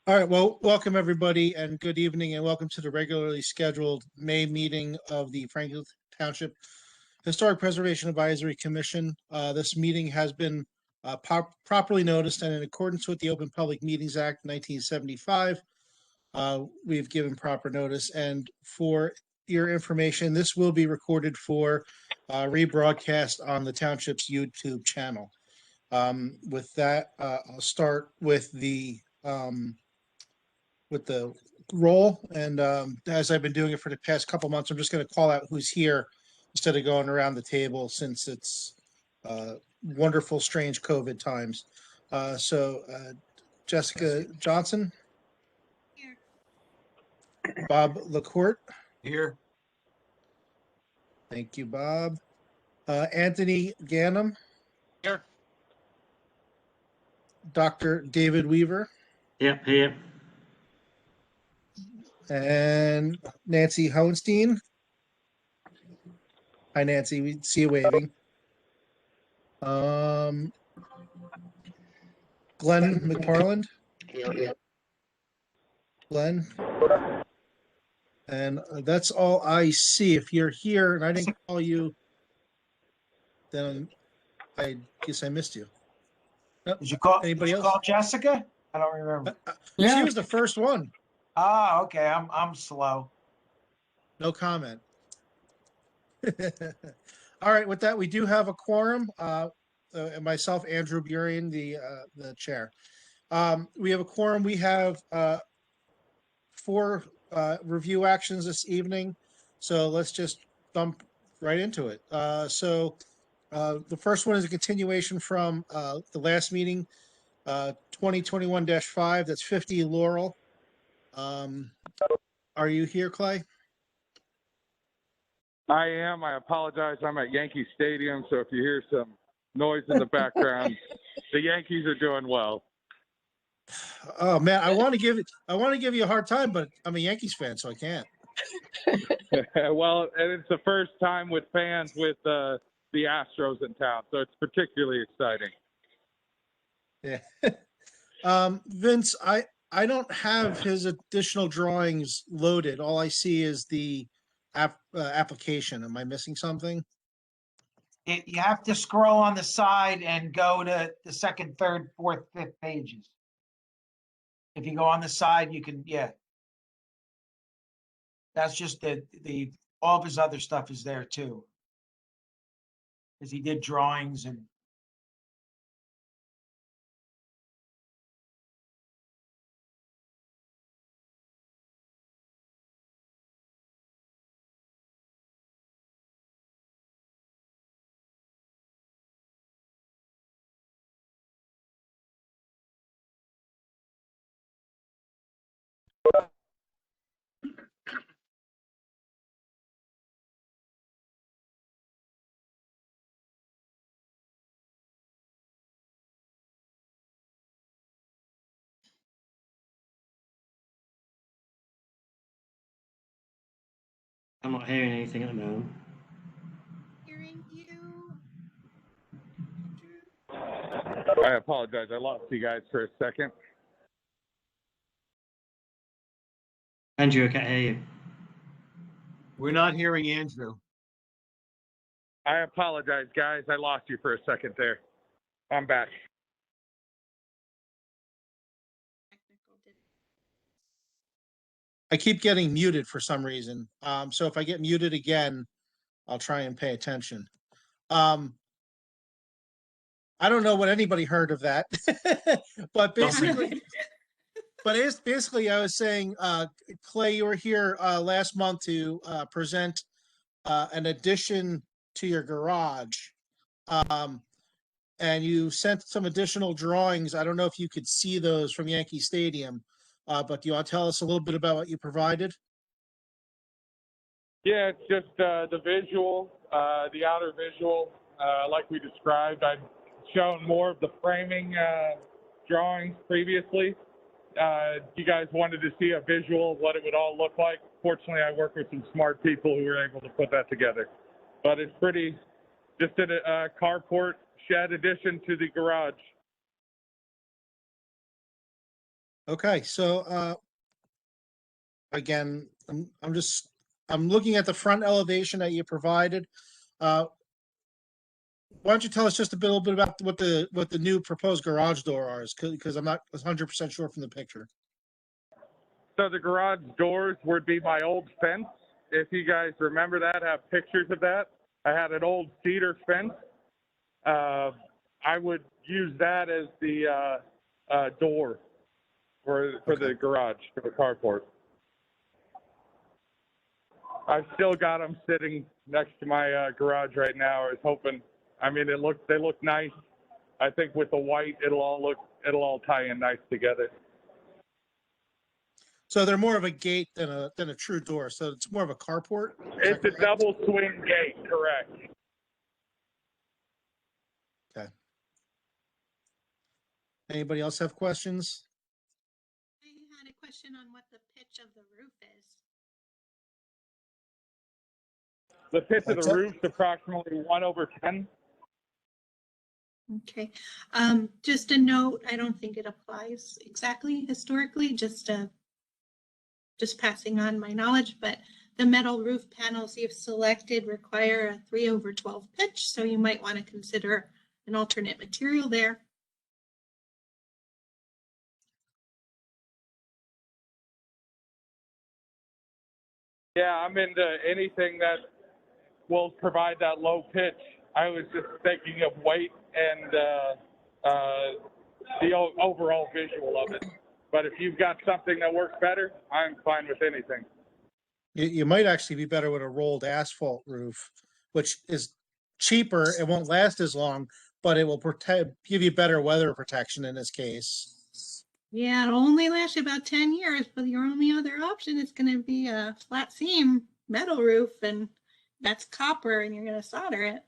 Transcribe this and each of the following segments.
All right, well, welcome everybody and good evening and welcome to the regularly scheduled May meeting of the Franklin Township Historic Preservation Advisory Commission. This meeting has been properly noticed and in accordance with the Open Public Meetings Act 1975. We've given proper notice, and for your information, this will be recorded for rebroadcast on the Township's YouTube channel. With that, I'll start with the roll. And as I've been doing it for the past couple months, I'm just going to call out who's here instead of going around the table since it's wonderful, strange COVID times. So Jessica Johnson. Here. Bob LaCourte. Here. Thank you, Bob. Anthony Gannum. Here. Dr. David Weaver. Yep, here. And Nancy Hohenstein. Hi, Nancy. We see you waving. Glenn McParland. Glenn. And that's all I see. If you're here and I didn't call you, then I guess I missed you. Nope. Did you call Anybody else? Call Jessica? I don't remember. She was the first one. Ah, okay. I'm slow. No comment. All right. With that, we do have a quorum. Myself, Andrew Burian, the chair. We have a quorum. We have 4 review actions this evening. So let's just dump right into it. So the first one is a continuation from the last meeting, 2021-5. That's 50 Laurel. Are you here, Clay? I am. I apologize. I'm at Yankee Stadium, so if you hear some noise in the background, the Yankees are doing well. Oh man, I want to give you a hard time, but I'm a Yankees fan, so I can't. Well, and it's the first time with fans with the Astros in town, so it's particularly exciting. Yeah. Vince, I don't have his additional drawings loaded. All I see is the application. Am I missing something? You have to scroll on the side and go to the second, third, fourth, fifth pages. If you go on the side, you can, yeah. That's just the all of his other stuff is there too. Because he did drawings and I'm not hearing anything at the moment. Hearing you. I apologize. I lost you guys for a second. Andrew, I can't hear you. we're not hearing Andrew. I apologize, guys. I lost you for a second there. I'm back. I keep getting muted for some reason. So if I get muted again, I'll try and pay attention. I don't know what anybody heard of that, but basically, I was saying, Clay, you were here last month to present an addition to your garage, and you sent some additional drawings. I don't know if you could see those from Yankee Stadium, but do you want to tell us a little bit about what you provided? Yeah, it's just the visual, the outer visual, like we described. I've shown more of the framing drawings previously. You guys wanted to see a visual of what it would all look like. Fortunately, I work with some smart people who were able to put that together. But it's pretty, just a carport shed addition to the garage. Okay, so, again, I'm looking at the front elevation that you provided. Uh, Why don't you tell us just a little bit about what the new proposed garage door is, because I'm not 100% sure from the picture. So the garage doors would be my old fence. If you guys remember that, I have pictures of that. I had an old cedar fence. I would use that as the door for Okay. the garage, for the carport. I've still got them sitting next to my garage right now. I was hoping. I mean, they look nice. I think with the white, it'll all tie in nice together. So they're more of a gate than a true door. So it's more of a carport. Is that It's a correct? double swing gate, correct? Anybody else have questions? I had a question on what the pitch of the roof is. The pitch of That's the it. roof's approximately 1/10. Okay, just a note, I don't think it applies exactly historically, just passing on my knowledge, but the metal roof panels you've selected require a 3/12 pitch, so you might want to consider an alternate material there. Yeah, I'm into anything that will provide that low pitch. I was just thinking of weight and the overall visual of it. But if you've got something that works better, I'm fine with anything. You might actually be better with a rolled asphalt roof, which is cheaper. It won't last as long, but it will give you better weather protection in this case. Yeah, it'll only last you about 10 years, but your only other option is going to be a flat seam metal roof, and that's copper, and you're going to solder it.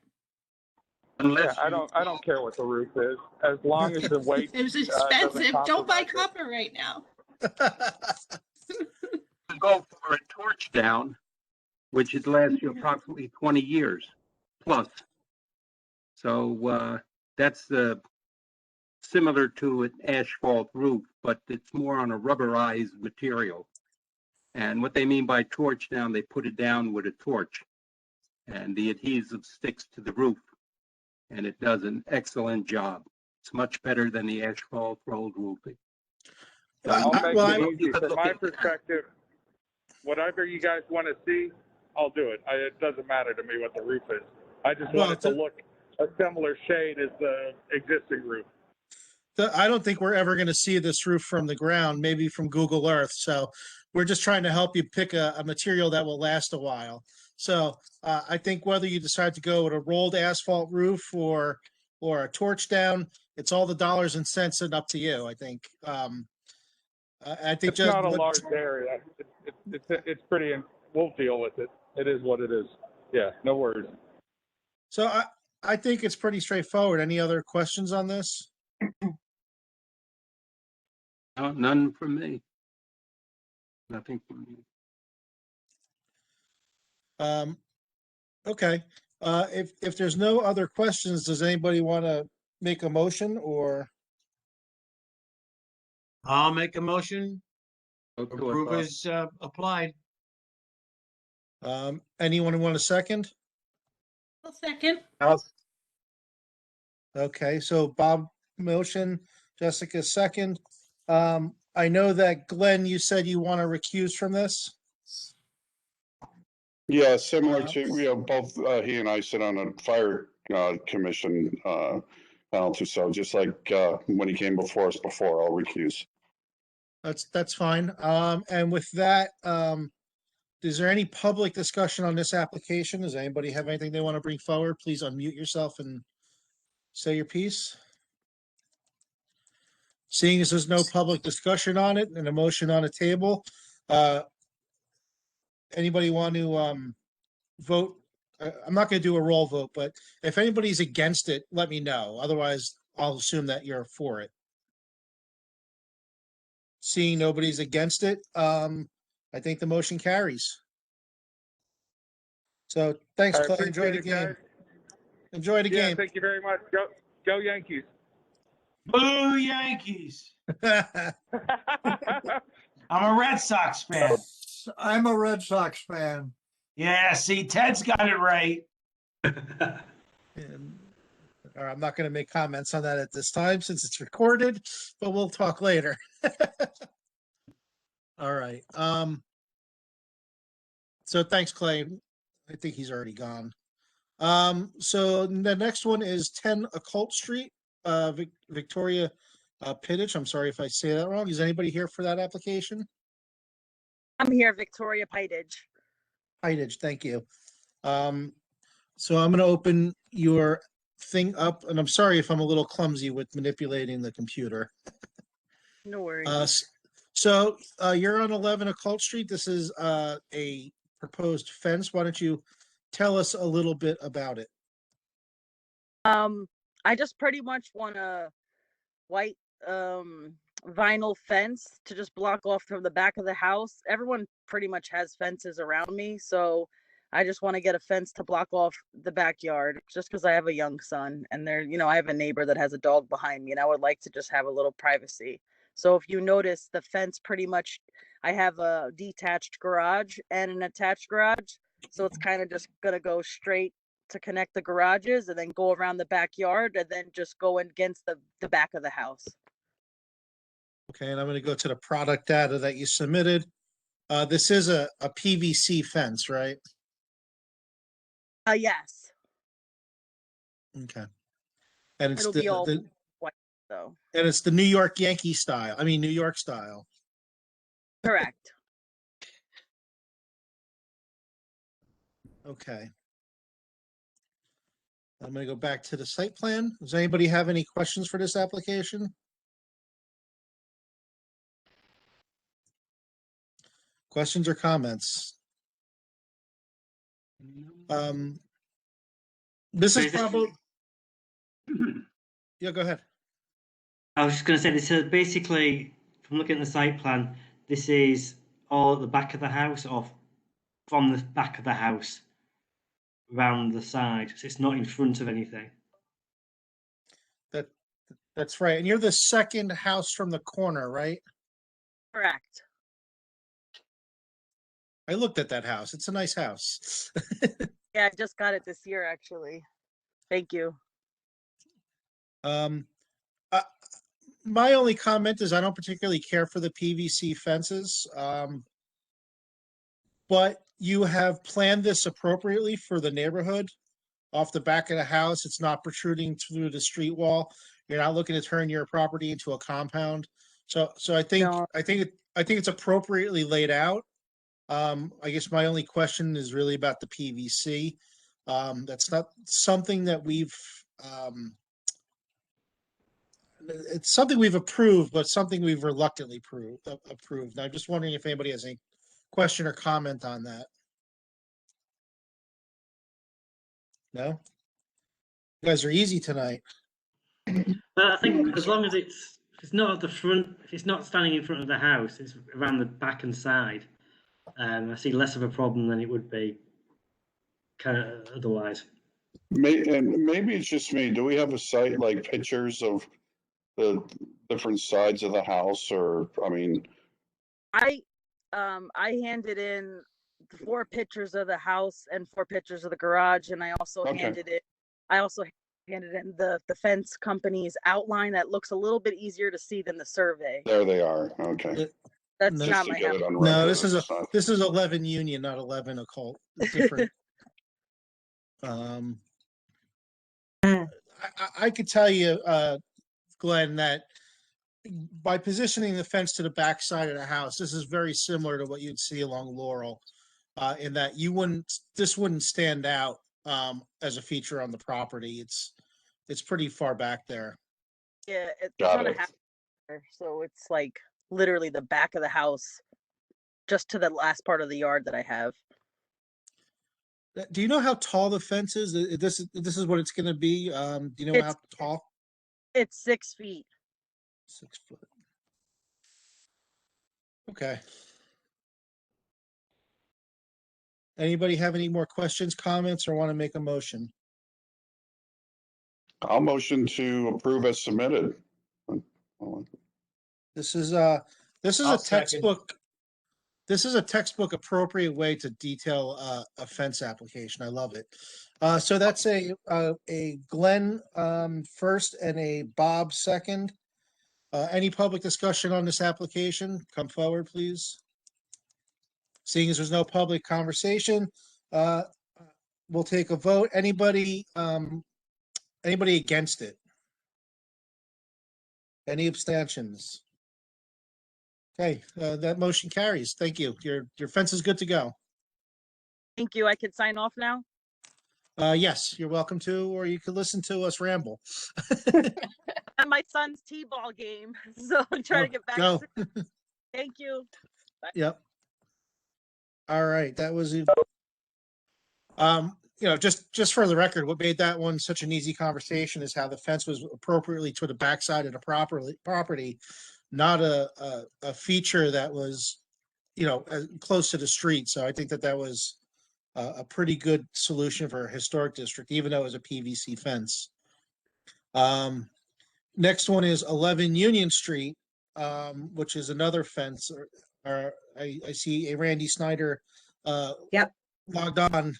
Yeah, I don't care what the roof is, as long as the weight. It's doesn't expensive. Don't buy compromise it. copper right now. Go for a torch down, which would last you approximately 20 years plus. So that's similar to an asphalt roof, but it's more on a rubberized material. And what they mean by torch down, they put it down with a torch, and the adhesive sticks to the roof, and it does an excellent job. It's much better than the asphalt rolled roofing. So I'll I- make well, it I- easy. From my perspective, whatever you guys want to see, I'll do it. It doesn't matter to me what the roof is. I just Well, want it to look a similar shade as the existing roof. I don't think we're ever going to see this roof from the ground, maybe from Google Earth. So we're just trying to help you pick a material that will last a while. So I think whether you decide to go with a rolled asphalt roof or a torch down, it's all the dollars and cents and up to you. I think. I think It's just not a large area. It's pretty. We'll deal with it. It is what it is. Yeah, no worries. so. I think it's pretty straightforward. Any other questions on this? none from me. Nothing from me. Okay. If there's no other questions, does anybody want to make a motion or? I'll make a motion. Go to it, Approve Bob. is applied. Anyone want a second? I'll second. Okay, so Bob motion, Jessica second. I know that Glenn, you said you want to recuse from this. Yeah, similar to, both he and I sit on a fire commission panel too, so just like when he came before us before, I'll recuse. That's fine. And with that, is there any public discussion on this application? Does anybody have anything they want to bring forward? Please unmute yourself and say your piece. Seeing as there's no public discussion on it and a motion on the table, anybody want to vote? I'm not going to do a roll vote, but if anybody's against it, let me know. Otherwise, I'll assume that you're for it. Seeing nobody's against it, I think the motion carries. So thanks, I Clay. Enjoy the appreciate it, game. guys. Enjoy the Yeah, game. thank you very much. Go Yankees. Blue Yankees. I'm a Red Sox fan. I'm a Red Sox fan. Yeah, see, Ted's got it right. And, I'm not going to make comments on that at this time since it's recorded, but we'll talk later. All right. So thanks, Clay. I think he's already gone. So the next one is 10 Occult Street, Victoria Pittich. I'm sorry if I say that wrong. Is anybody here for that application? I'm here, Victoria Pitage. Pittich, thank you. So I'm going to open your thing up, and I'm sorry if I'm a little clumsy with manipulating the computer. No worries. So you're on 11 Occult Street. This is a proposed fence. Why don't you tell us a little bit about it? I just pretty much want a white vinyl fence to just block off from the back of the house. Everyone pretty much has fences around me, so I just want to get a fence to block off the backyard just because I have a young son and I have a neighbor that has a dog behind me and I would like to just have a little privacy. So if you notice the fence pretty much, I have a detached garage and an attached garage. So it's kind of just going to go straight to connect the garages and then go around the backyard and then just go against the back of the house. Okay, and I'm going to go to the product data that you submitted. This is a PVC fence, right? Yes. Okay. And it's It'll be all white though. and it's the New York Yankee style. I mean, New York style. Correct. Okay. I'm going to go back to the site plan. Does anybody have any questions for this application? Questions or comments? This is probably, yeah, go ahead. I was just going to say, this is basically, from looking at the site plan, this is all at the back of the house, or from the back of the house around the side. So it's not in front of anything. That's right. And you're the second house from the corner, right? Correct. I looked at that house. It's a nice house. Yeah, I just got it this year, actually. Thank you. My only comment is I don't particularly care for the PVC fences. But you have planned this appropriately for the neighborhood. Off the back of the house, it's not protruding through the street wall. You're not looking to turn your property into a compound. So I think, No. I think it's appropriately laid out. I guess my only question is really about the PVC. That's not something that it's something we've approved, but something we've reluctantly approved. And I'm just wondering if anybody has any question or comment on that. No? You guys are easy tonight. But I think as long as it's not at the front, if it's not standing in front of the house, it's around the back and side. I see less of a problem than it would be kind of otherwise. Maybe it's just me. Do we have a site like pictures of the different sides of the house, or I mean? I handed in 4 pictures of the house and 4 pictures of the garage, and I also handed in the fence company's outline that looks a little bit easier to see than the survey. There they are. Okay. That's No. not my house. No, this is 11 Union, not 11 Occult. It's different. I could tell you, Glenn, that by positioning the fence to the back side of the house, this is very similar to what you'd see along Laurel, in that this wouldn't stand out as a feature on the property. It's pretty far back there. Yeah, it's not a house, so it's like literally the back of the house, just to the last part of the yard that I have. Do you know how tall the fence is? This is what it's going to be. Do you know how tall? It's 6 feet. 6 foot. Okay. Anybody have any more questions, comments, or want to make a motion? I'll motion to approve as submitted. This is a I'll second. textbook. This is a textbook appropriate way to detail a fence application. I love it. So that's a Glenn first and a Bob second. Any public discussion on this application? Come forward, please. Seeing as there's no public conversation, we'll take a vote. Anybody against it? Any abstentions? Okay, that motion carries. Thank you. Your fence is good to go. Thank you. I can sign off now. Yes, you're welcome to, or you can listen to us ramble. At my son's t-ball game, so I'm trying to get back. Go. Thank you. Yep. All right, that was it. Just for the record, what made that one such an easy conversation is how the fence was appropriately to the backside of the property, not a feature that was, close to the street. So I think that was a pretty good solution for a historic district, even though it was a PVC fence. Next one is 11 Union Street, which is another fence. I see a Randy Snyder Yep. logged on.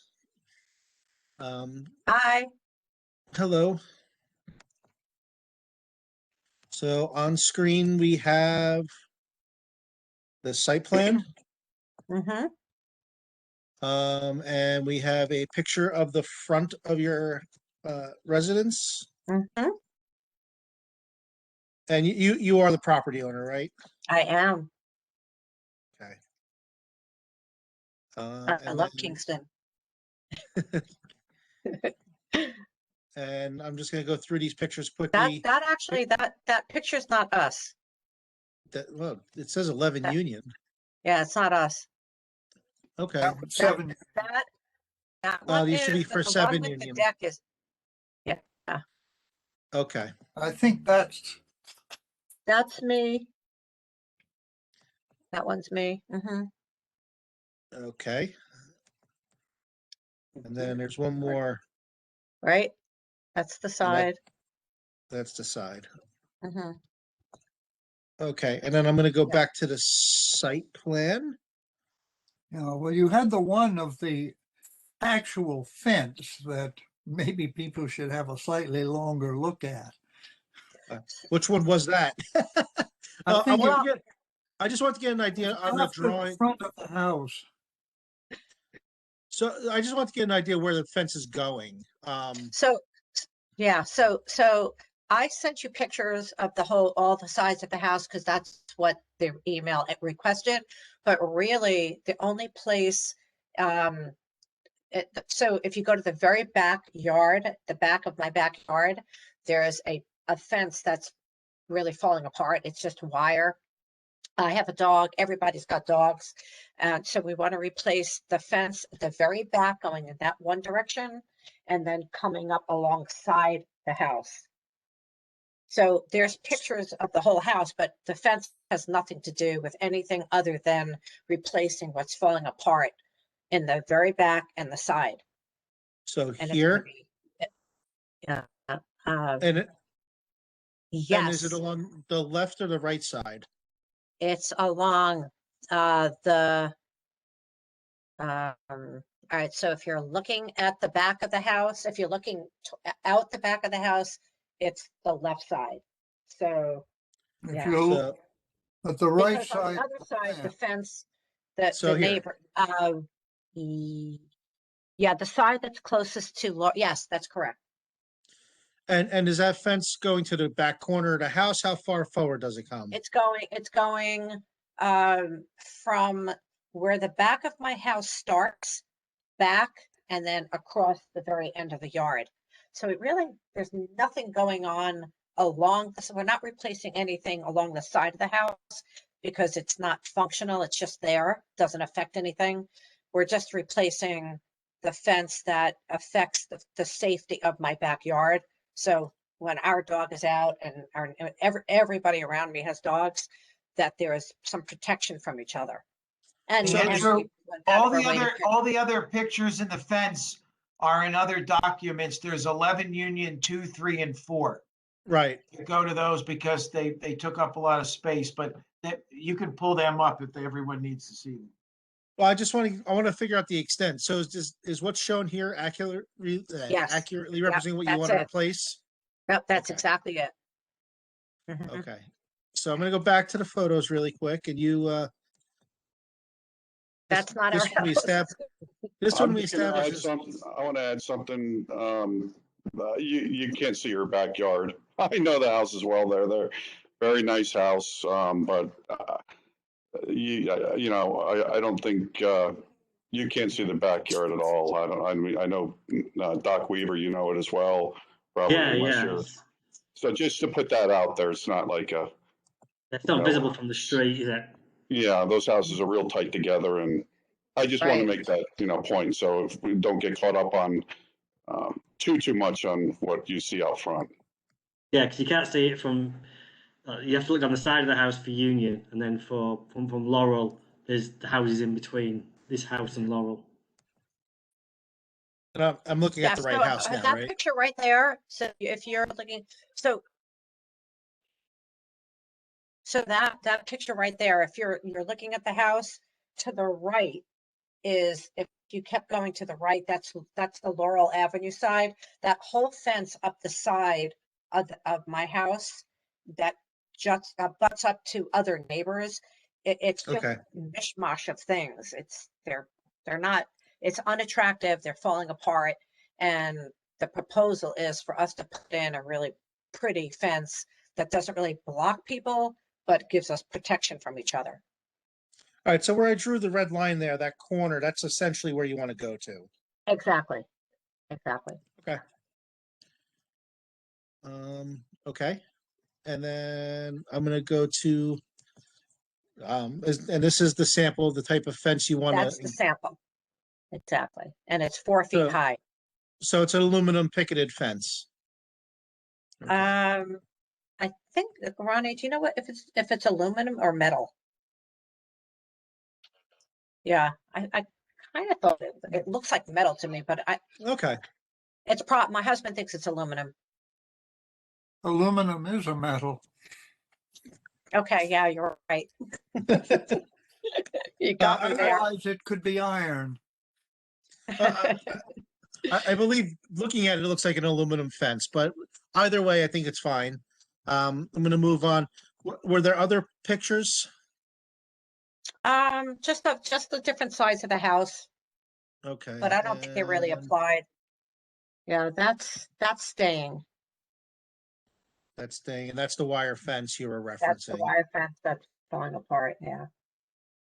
Hi. Hello. So on screen, we have the site plan. Mm-hmm. And we have a picture of the front of your residence. Mm-hmm. And you are the property owner, right? I am. Okay. I love Kingston. And I'm just gonna go through these pictures quickly. That picture's not us. Well, it says 11 Union. Yeah, it's not us. Okay. That was 7. That one these should be is, for but the 7 one with Union. The deck is, yeah, Okay. I think that's me. That one's me. Mm-hmm. Okay. And then there's one more. Right? That's the side. That's the side. Mm-hmm. Okay, and then I'm gonna go back to the site plan. well, you had the one of the actual fence that maybe people should have a slightly longer look at. Which one was that? I think I just want to get an idea on the after drawing. front of the house. So I just want to get an idea where the fence is going. So I sent you pictures of all the sides of the house because that's what the email requested. But really, the only place, so if you go to the very backyard, the back of my backyard, there is a fence that's really falling apart. It's just wire. I have a dog. Everybody's got dogs. And so we want to replace the fence at the very back going in that one direction and then coming up alongside the house. So there's pictures of the whole house, but the fence has nothing to do with anything other than replacing what's falling apart in the very back and the side. So And here, yeah. and Yes. is it along the left or the right side? It's along all right, so if you're looking at the back of the house, if you're looking out the back of the house, it's the left side. So If yeah. you look at the right because on side. the other side, the fence, So the here. neighbor, yeah, the side that's closest to, yes, that's correct. And is that fence going to the back corner of the house? How far forward does it come? It's going from where the back of my house starts back and then across the very end of the yard. So there's nothing going on so we're not replacing anything along the side of the house because it's not functional. It's just there, doesn't affect anything. We're just replacing the fence that affects the safety of my backyard. So when our dog is out and everybody around me has dogs, that there is some protection from each other. And So Andrew, we went out of our way to all the other pictures in the fence are in other documents. There's 11 Union 2, 3, and 4. Right. go to those because they took up a lot of space, but you can pull them up if everyone needs to see them. Well, I want to figure out the extent. So is what's shown here Yes. accurately Yep, representing what you that's want to it. replace? Yep, that's Okay. exactly it. Mhm. Okay. So I'm gonna go back to the photos really quick and you, That's not our this one we house. established, this one I'm we just gonna add established. something, I want to add something, you can't see your backyard. I know the house as well there, they're very nice house, but, you know, I don't think, you can't see the backyard at all. I mean, I know, Doc Weaver, you know it as well, probably Yeah, unless yeah. you're, so just to put that out there, it's not like a, It's you not know, visible from the street, is it? yeah, those houses are real tight together, and I just want to Right. make that, point, so if we don't get caught up on, too much on what you see out front. Yeah, because you can't see it from. You have to look on the side of the house for Union, and then from Laurel, there's the houses in between this house and Laurel. And I'm looking Yeah, at the right so house now, that right? picture right there, so if you're looking, so that picture right there, if you're looking at the house to the right is, if you kept going to the right, that's the Laurel Avenue side. That whole fence up the side of my house that just butts up to other neighbors. It's just Okay. mishmash of things. They're not, it's unattractive. They're falling apart. And the proposal is for us to put in a really pretty fence that doesn't really block people, but gives us protection from each other. All right. So where I drew the red line there, that corner, that's essentially where you want to go to. Exactly. Exactly. Okay. Okay. And then I'm gonna go to, and this is the sample of the type of fence you want That's the to, sample. Exactly. And it's 4 feet So- high. so it's an aluminum picketed fence. Okay. I think, Ronnie, do you know what, if it's aluminum or metal? Yeah, I kind of thought it looks like metal to me, but Okay. my husband thinks it's aluminum. Aluminum is a metal. Okay, yeah, you're right. You got me there. Otherwise, it could be iron. I believe looking at it, it looks like an aluminum fence, but either way, I think it's fine. I'm gonna move on. Were there other pictures? Just the different sides of the house, Okay. but I don't think they really and applied. Yeah, that's staying. That's staying, and that's the wire fence you were That's the referencing. wire fence that's falling apart, yeah.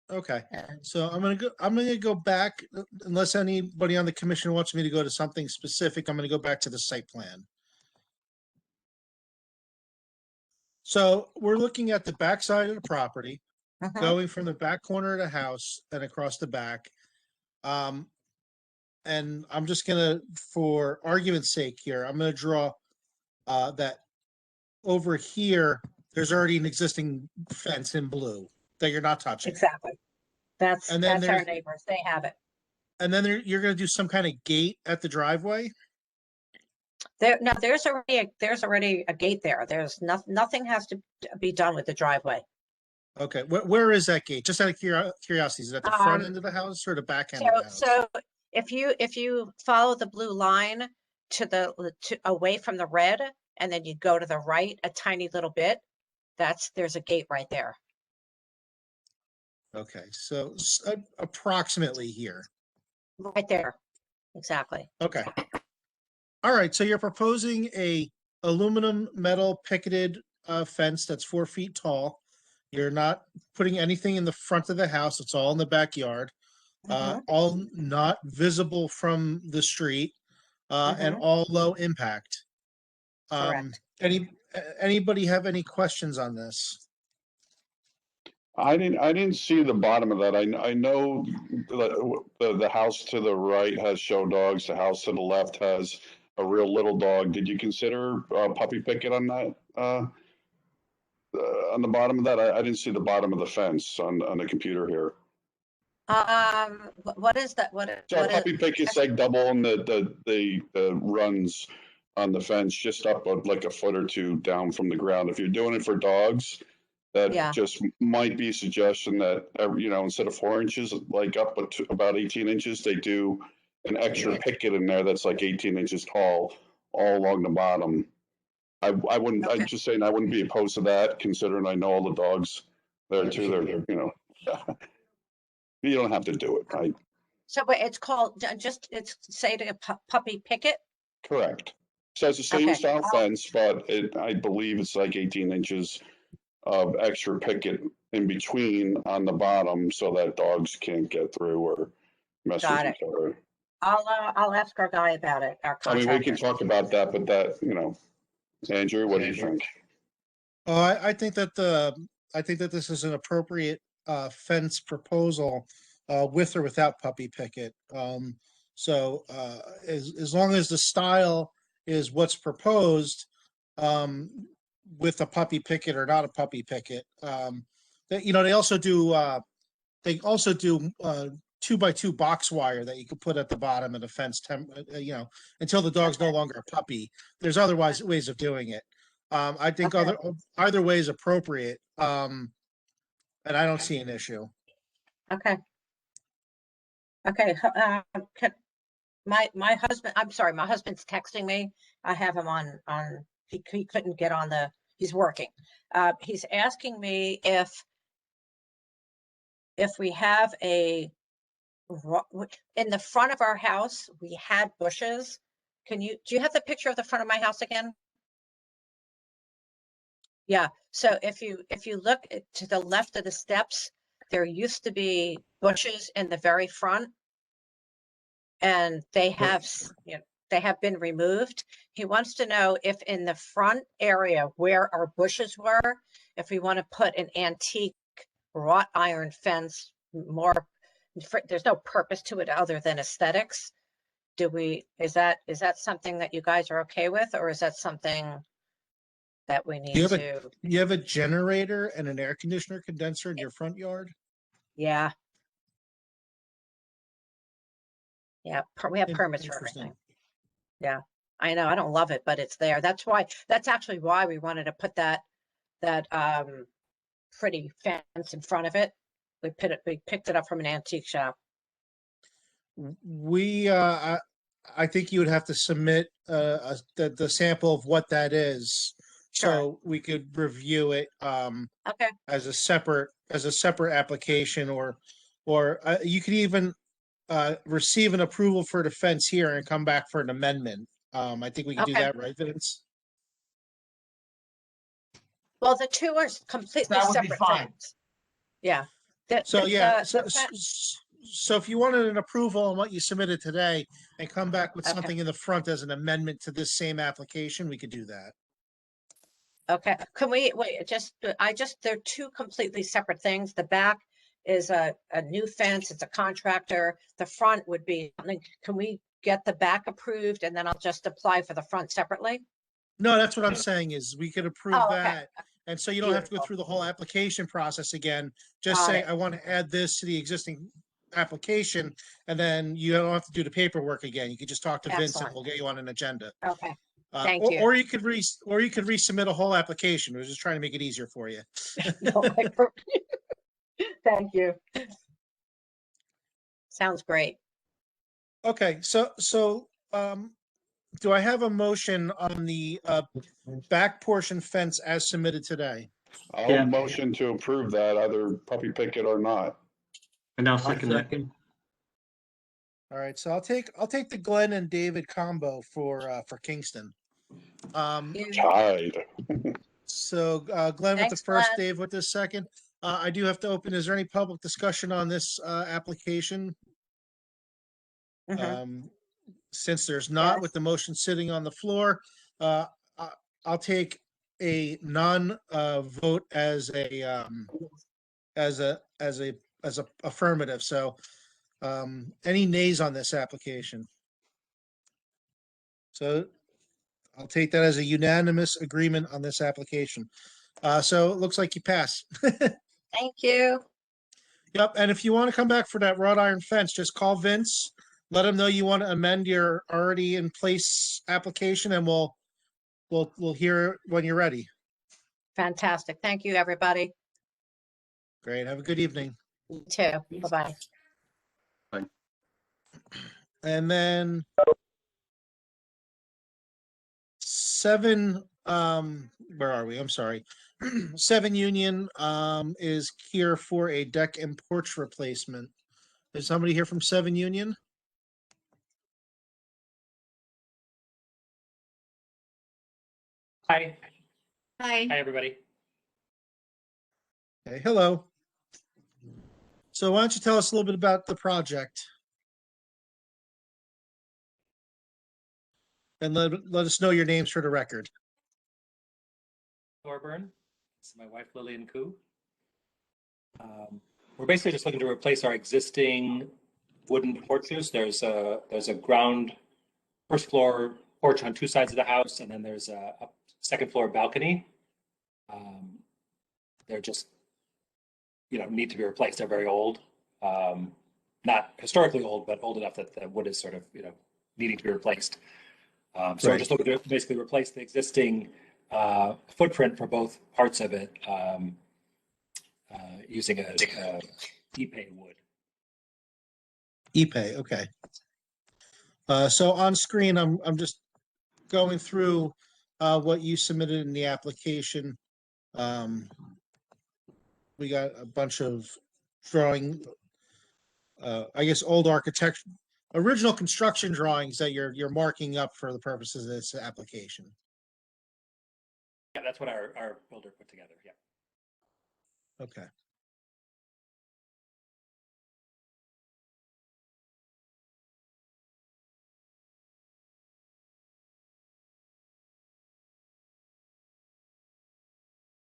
Okay. And So I'm gonna go back, unless anybody on the commission wants me to go to something specific, I'm gonna go back to the site plan. So we're looking at the back side of the property, Mhm. going from the back corner of the house and across the back. And I'm just gonna, for argument's sake here, I'm gonna draw that over here, there's already an existing fence in blue that you're not touching. Exactly. That's And then our there's, neighbors. They have it. and then you're gonna do some kind of gate at the driveway? Now there's already a gate there. There's nothing has to be done with the driveway. Okay, where is that gate? Just out of curiosity, is it at the front Um, end of the house or the back end of the house? So if you follow the blue line to away from the red, and then you go to the right a tiny little bit, there's a gate right there. Okay, so approximately here. Right there. Exactly. Okay. All right, so you're proposing a aluminum metal picketed fence that's 4 feet tall. You're not putting anything in the front of the house. It's all in the backyard. Mhm. All not visible from the street, and Mhm. all low impact. Correct. Anybody have any questions on this? I didn't see the bottom of that. I know the house to the right has show dogs. The house to the left has a real little dog. Did you consider puppy picket on that? On the bottom of that, I didn't see the bottom of the fence on the computer here. What is that? So puppy picket's like double on the runs on the fence, just up like a foot or two down from the ground. If you're doing it for dogs, that Yeah. just might be a suggestion that, instead of 4 inches, like up to about 18 inches, they do an extra picket in there that's like 18 inches tall, all along the bottom. I wouldn't, Okay. I'm just saying, I wouldn't be opposed to that, considering I know all the dogs there too. They're, you don't have to do it. So but it's called, it's say to puppy picket? Correct. So it's the same Okay. style fence, but I believe it's like 18 inches of extra picket in between on the bottom so that dogs can't get through or mess with Got it. each other. I'll ask our guy about it, our I mean, we can contractor. talk about that, but Andrew, what do you think? Oh, I think that this is an appropriate fence proposal with or without puppy picket. So as long as the style is what's proposed, with a puppy picket or not a puppy picket, they also do 2x2 box wire that you can put at the bottom of the fence, until the dog's no longer a puppy. There's other ways of doing it. I think Okay. either way is appropriate. And I don't see an issue. Okay. Okay, my husband, I'm sorry, my husband's texting me. I have him on, he couldn't get on he's working. He's asking me if we have in the front of our house, we had bushes. Do you have the picture of the front of my house again? Yeah, so if you look to the left of the steps, there used to be bushes in the very front. And they have, they have been removed. He wants to know if in the front area where our bushes were, if we want to put an antique wrought iron fence, there's no purpose to it other than aesthetics. Is that something that you guys are okay with, or is that something that we need to? You have a generator and an air conditioner condenser in your front yard? Yeah. Yeah, we have permits for Interesting. everything. Yeah, I know. I don't love it, but it's there. That's actually why we wanted to put that pretty fence in front of it. We picked it up from an antique shop. I think you would have to submit the sample of what that is, so we could review it Okay. as a separate application, or you could even receive an approval for the fence here and come back for an amendment. I think we can do Okay. that, right, Vince? Well, the two are completely That would be separate fine. things. Yeah. So if you wanted an approval on what you submitted today and come back with Okay. something in the front as an amendment to this same application, we could do that. Okay, can we wait? They're two completely separate things. The back is a new fence. It's a contractor. The front would be something. Can we get the back approved and then I'll just apply for the front separately? No, that's what I'm saying is we could approve Oh, okay. that. And so you don't have to go Beautiful. through the whole application process again. Just Got say, it. I want to add this to the existing application, and then you don't have to do the paperwork again. You could just talk to Vince and Excellent. we'll get you on an agenda. Okay, thank you. Or you could resubmit a whole application. We're just trying to make it easier for you. Thank you. Sounds great. Okay, so do I have a motion on the back portion fence as submitted today? I'll motion to approve that, either puppy picket or not. And I'll I'll second it. second. All right, so I'll take the Glenn and David combo for Kingston. Tied. So Glenn with the Thanks, first, Glenn. Dave with the second. I do have to open. Is there any public discussion on this application? Mhm. Since there's not, Yes. with the motion sitting on the floor, I'll take a vote as a affirmative. So any nays on this application? So I'll take that as a unanimous agreement on this application. So it looks like you pass. Thank you. Yep, and if you want to come back for that wrought iron fence, just call Vince. let them know you want to amend your already in place application and we'll hear when you're ready. Fantastic. Thank you, everybody. Great. Have a good evening. You too. Bye-bye. And then 7, where are we? I'm sorry. 7 Union, is here for a deck and porch replacement. Is somebody here from 7 Union? Hi. Hi. Hi, everybody. Okay, hello. So why don't you tell us a little bit about the project? And let us know your names for the record. Thorburn. This is my wife, Lillian Koo. We're basically just looking to replace our existing wooden porches. There's a ground first floor porch on 2 sides of the house, and then there's a second floor balcony. They're just, need to be replaced. They're very old. Not historically old, but old enough that the wood is sort of, needing to be replaced. So we're just looking to basically replace the existing footprint for both parts of it using a Ipe wood. Ipe, okay. So on screen, I'm just going through what you submitted in the application. We got a bunch of drawing, I guess, old original construction drawings that you're marking up for the purposes of this application. Yeah, that's what our builder put together. Yeah. Okay.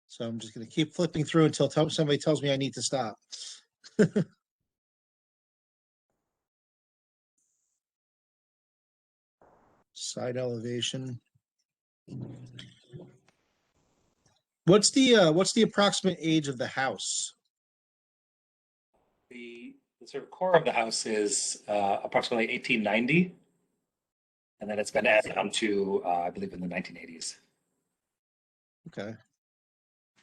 So I'm just going to keep flipping through until somebody tells me I need to stop. Side elevation. What's the approximate age of the house? The sort of core of the house is approximately 1890, and then it's been added on to, I believe, in the 1980s. Okay.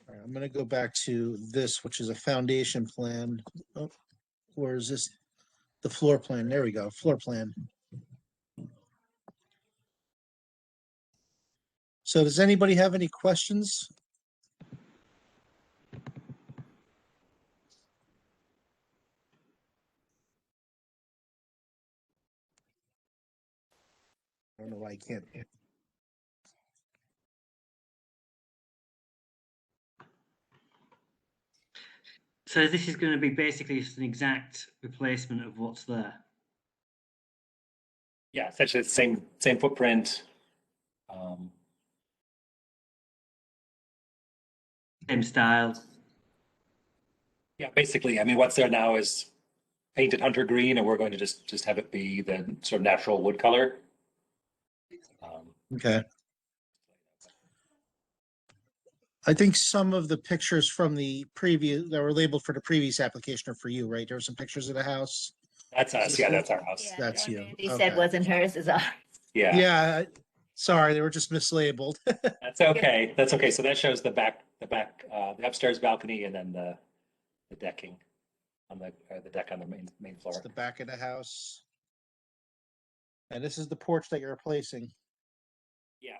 All right, I'm going to go back to this, which is a foundation plan. Oh, where is this? The floor plan. There we go. Floor plan. So does anybody have any questions? I don't know why I can't. So this is going to be basically just an exact replacement of what's there. Yeah, essentially the same footprint. Same style. Yeah, basically, I mean, what's there now is painted hunter green, and we're going to just have it be the sort of natural wood color. Okay. I think some of the pictures from the previous that were labeled for the previous application are for you, right? There were some pictures of the house. That's us. Yeah, that's our house. Yeah, That's the you. one Randy Okay. said wasn't hers is ours. Yeah. Yeah. Sorry, they were just mislabeled. That's okay. That's okay. So that shows the the upstairs balcony, and then the decking on the deck on the main floor. It's the back of the house. And this is the porch that you're replacing. Yeah.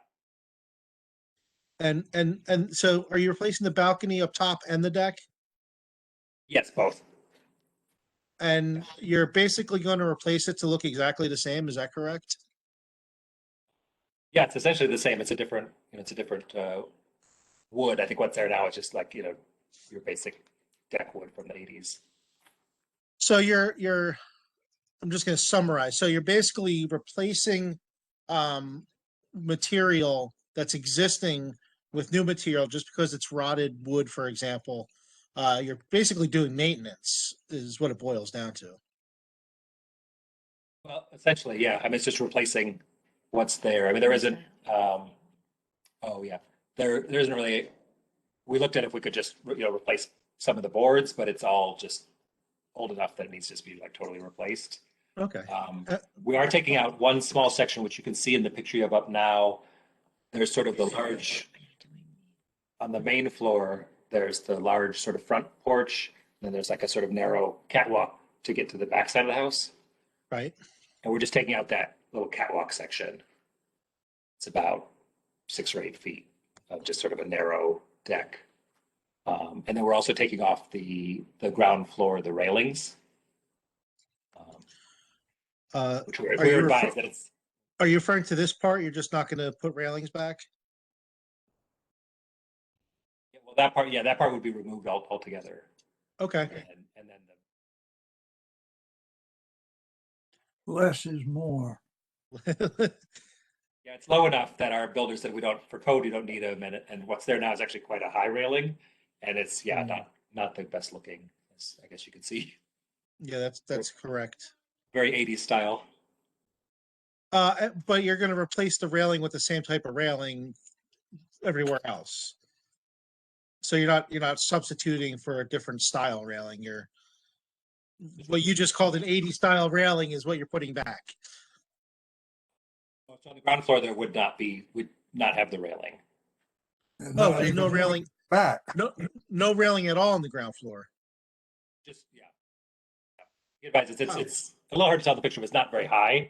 And so are you replacing the balcony up top and the deck? Yes, both. And you're basically going to replace it to look exactly the same, is that correct? Yeah, it's essentially the same. It's a different wood. I think what's there now is just like, your basic deck wood from the 80s. So I'm just going to summarize. So you're basically replacing material that's existing with new material just because it's rotted wood, for example. You're basically doing maintenance is what it boils down to. Well, essentially, yeah. I mean, it's just replacing what's there. I mean, there isn't, oh yeah, there isn't really, we looked at if we could just, replace some of the boards, but it's all just old enough that it needs to just be like totally replaced. Okay. We are taking out one small section, which you can see in the picture you have up now. There's sort of the large, on the main floor, there's the large sort of front porch. Then there's like a sort of narrow catwalk to get to the back side of the house. Right. And we're just taking out that little catwalk section. It's about 6 or 8 feet of just sort of a narrow deck. And then we're also taking off the ground floor, the railings. Which we're advised that it's. Are you referring to this part? You're just not going to put railings back? Well, that part, yeah, that part would be removed altogether. Okay. And then Less is more. yeah, it's low enough that our builder said for code, you don't need them. And what's there now is actually quite a high railing. And it's, not the best looking, as I guess you can see. Yeah, that's correct. Very 80s style. But you're going to replace the railing with the same type of railing everywhere else. So you're not substituting for a different style railing. What you just called an 80 style railing is what you're putting back. So on the ground floor, there would not have the railing. Oh, there's no railing back. No railing at all on the ground floor. Just He advises it's a little hard to tell the picture, but it's not very high.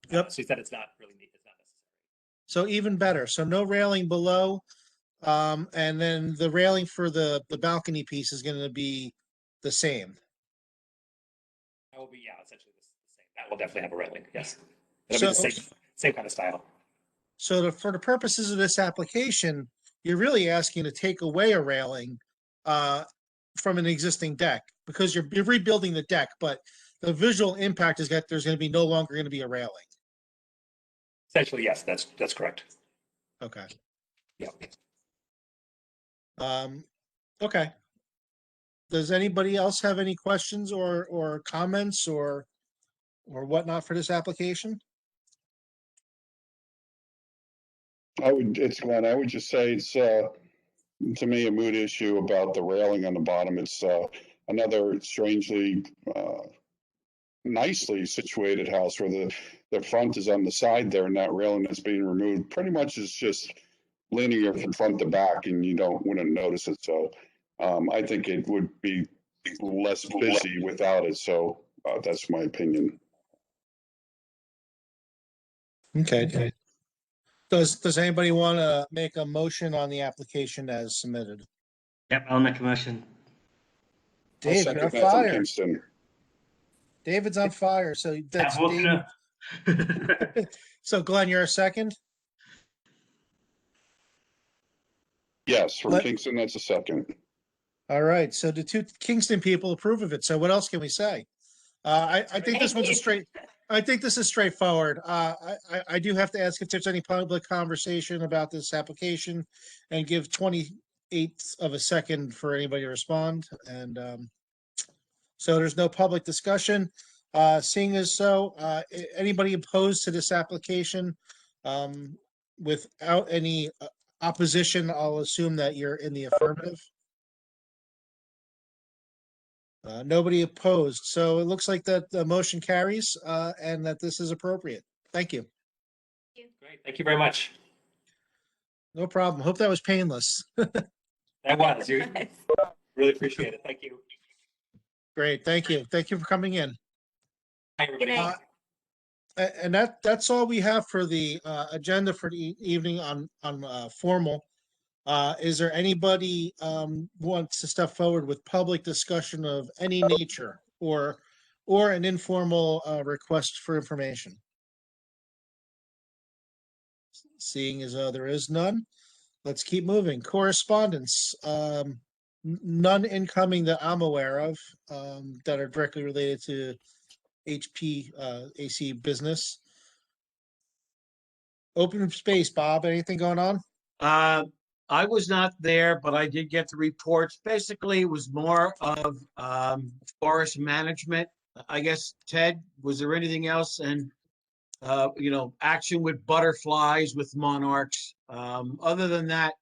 Yep. So he said it's not really neat. It's not necessary. So even better. So no railing below. And then the railing for the balcony piece is going to be the same. That will be, essentially the same. That will definitely have a railing. Yes. It'll be the same kind of style. So for the purposes of this application, you're really asking to take away a railing from an existing deck because you're rebuilding the deck, but the visual impact is that there's going to be no longer going to be a railing. Essentially, yes, that's correct. Okay. Yeah. Okay. Does anybody else have any questions or comments or whatnot for this application? It's Glenn. I would just say it's, to me, a mood issue about the railing on the bottom. It's another strangely nicely situated house where the front is on the side there and that railing that's being removed pretty much is just linear from front to back and you wouldn't notice it. So I think it would be less busy without it. So that's my opinion. Okay. Does anybody want to make a motion on the application as submitted? Yep, I'll make a motion. Dave, you're on fire. David's on fire. So that's Dave. So Glenn, you're a second? Yes, from Kingston, that's a second. All right. So the two Kingston people approve of it. So what else can we say? I think this one's I think this is straightforward. I do have to ask if there's any public conversation about this application and give 28th of a second for anybody to respond. And so there's no public discussion. Seeing as so, anybody opposed to this application without any opposition, I'll assume that you're in the affirmative. Nobody opposed. So it looks like that the motion carries and that this is appropriate. Thank you. Great. Thank you very much. No problem. Hope that was painless. That was. You really appreciate it. Thank you. Great. Thank you. Thank you for coming in. Hi, everybody. And that's all we have for the agenda for the evening on formal. Is there anybody wants to step forward with public discussion of any nature or an informal request for information? Seeing as though there is none, let's keep moving. Correspondence, none incoming that I'm aware of that are directly related to HP AC business. Open space, Bob, anything going on? I was not there, but I did get the reports. Basically, it was more of forest management. I guess, Ted, was there anything else? And, action with butterflies, with monarchs. Other than that,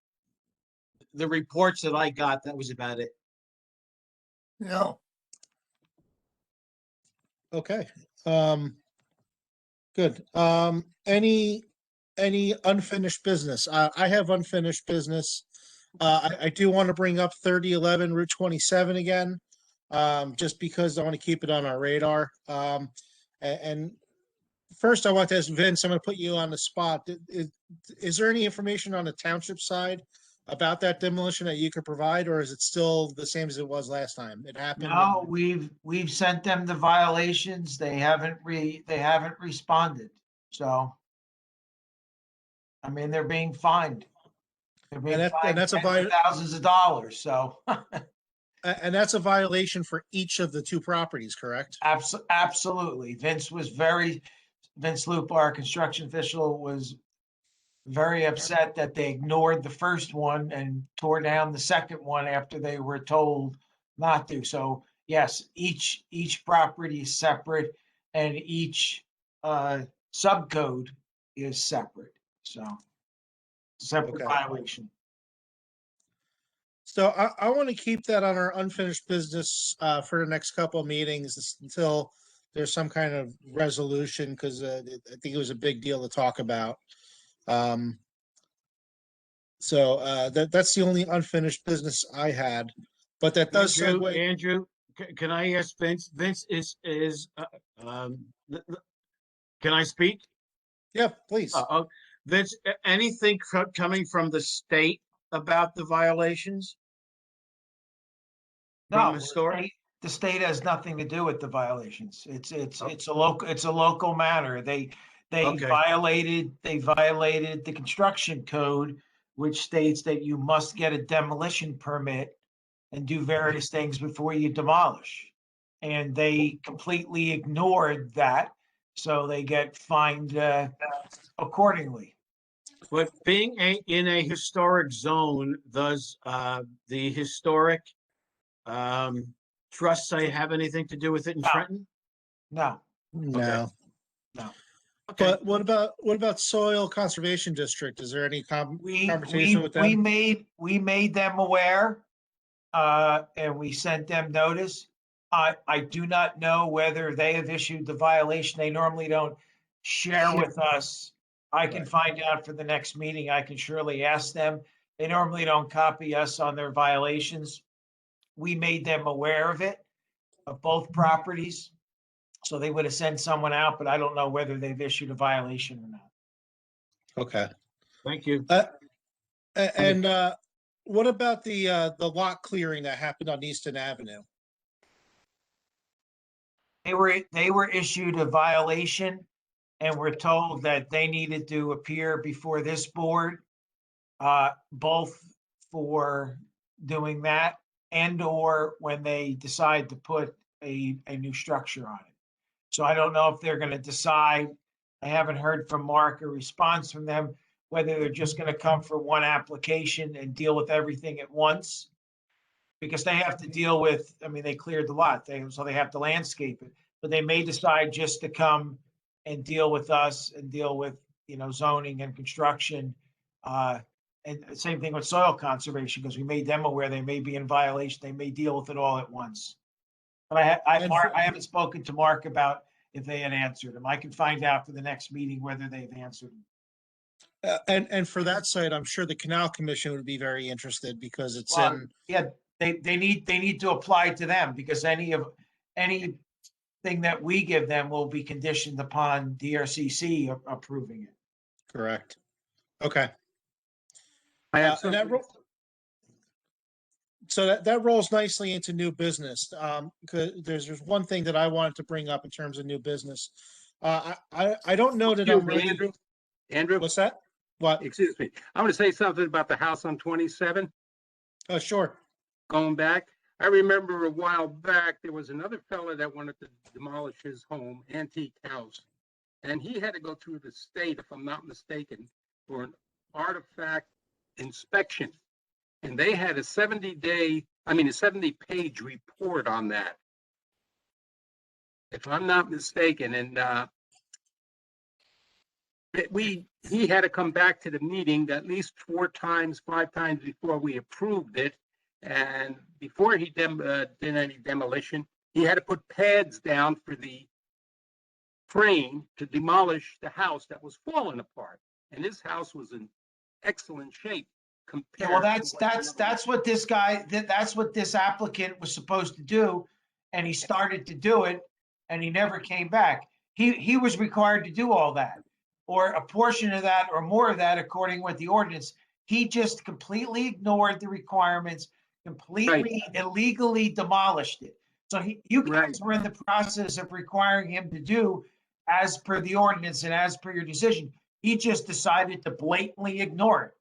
the reports that I got, that was about it. Yeah. Okay. Good. Any unfinished business? I have unfinished business. I do want to bring up 3011 Route 27 again, just because I want to keep it on our radar. And first, I want to ask Vince, I'm going to put you on the spot. Is there any information on the township side about that demolition that you could provide, or is it still the same as it was last time? It happened. No, we've sent them the violations. They haven't responded. So, I mean, they're being fined. They're being And fined that's a tens of thousands of dollars. So, and that's a violation for each of the two properties, correct? absolutely. Vince Lupo, our construction official, was very upset that they ignored the first one and tore down the second one after they were told not to. So yes, each property is separate and each subcode is separate. So separate Okay. violation. So I want to keep that on our unfinished business for the next couple of meetings until there's some kind of resolution, because I think it was a big deal to talk about. So that's the only unfinished business I had, but that does segue. Andrew, can I ask Vince? Vince can I speak? Yeah, please. Vince, anything coming from the state about the violations? No, From historic? the state has nothing to do with the violations. It's a local matter. They Okay. violated the construction code, which states that you must get a demolition permit and do various things before you demolish. And they completely ignored that, so they get fined accordingly. But being in a historic zone, does the historic trust say have anything to do with it in No. Trenton? No, No. no. Okay. But what about soil conservation district? Is there any conversation with them? We made them aware, and we sent them notice. I do not know whether they have issued the violation. They normally don't share with us. I can find out for the next meeting. I can surely ask them. They normally don't copy us on their violations. We made them aware of it, of both properties. So they would have sent someone out, but I don't know whether they've issued a violation or not. Okay. Thank you. And what about the lot clearing that happened on Easton Avenue? They were issued a violation and were told that they needed to appear before this board, both for doing that and or when they decide to put a new structure on it. So I don't know if they're going to decide. I haven't heard from Mark a response from them, whether they're just going to come for one application and deal with everything at once. Because they have to deal with, I mean, they cleared the lot, so they have to landscape it, but they may decide just to come and deal with us and deal with, zoning and construction. And same thing with soil conservation, because we made them aware they may be in violation. They may deal with it all at once. But I haven't spoken to Mark about if they had answered him. I can find out for the next meeting whether they've answered him. And for that site, I'm sure the Canal Commission would be very interested, because it's Well, yeah, they need to apply to them, because anything that we give them will be conditioned upon DRCC approving it. correct. Okay. I have And so that rolls nicely into new business. Because there's one thing that I wanted to bring up in terms of new business. I don't know that I'm ready. Andrew, What's that? What? excuse me. I want to say something about the house on 27. Sure. Going back, I remember a while back, there was another fella that wanted to demolish his home, antique house. And he had to go through the state, if I'm not mistaken, for an artifact inspection. And they had a 70-page report on that, if I'm not mistaken. And he had to come back to the meeting at least 5 times before we approved it. And before he did any demolition, he had to put pads down for the crane to demolish the house that was falling apart. And his house was in excellent shape Yeah, well, compared to that's what this guy, that's what this applicant was supposed to do. And he started to do it and he never came back. He was required to do all that, or a portion of that or more of that, according with the ordinance. He just completely ignored the requirements, completely illegally demolished it. So you guys were in the process of requiring him to do as per the ordinance and as per your decision. He just decided to blatantly ignore it.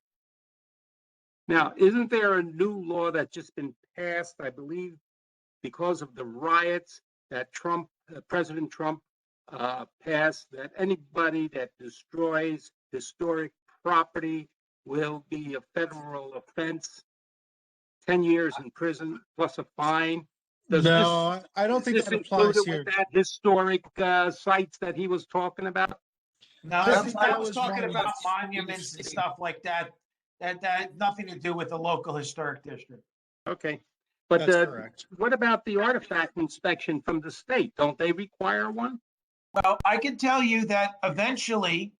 Now, isn't there a new law that's just been passed, I believe, because of the riots that President Trump passed, that anybody that destroys historic property will be a federal offense, 10 years in prison plus a fine? No, I don't think that applies here. With that historic sites that he was talking about? No, I think I that was was talking about monuments. monuments and stuff like that. That had nothing to do with the local historic district. Okay. But That's correct. what about the artifact inspection from the state? Don't they require one? Well, I can tell you that eventually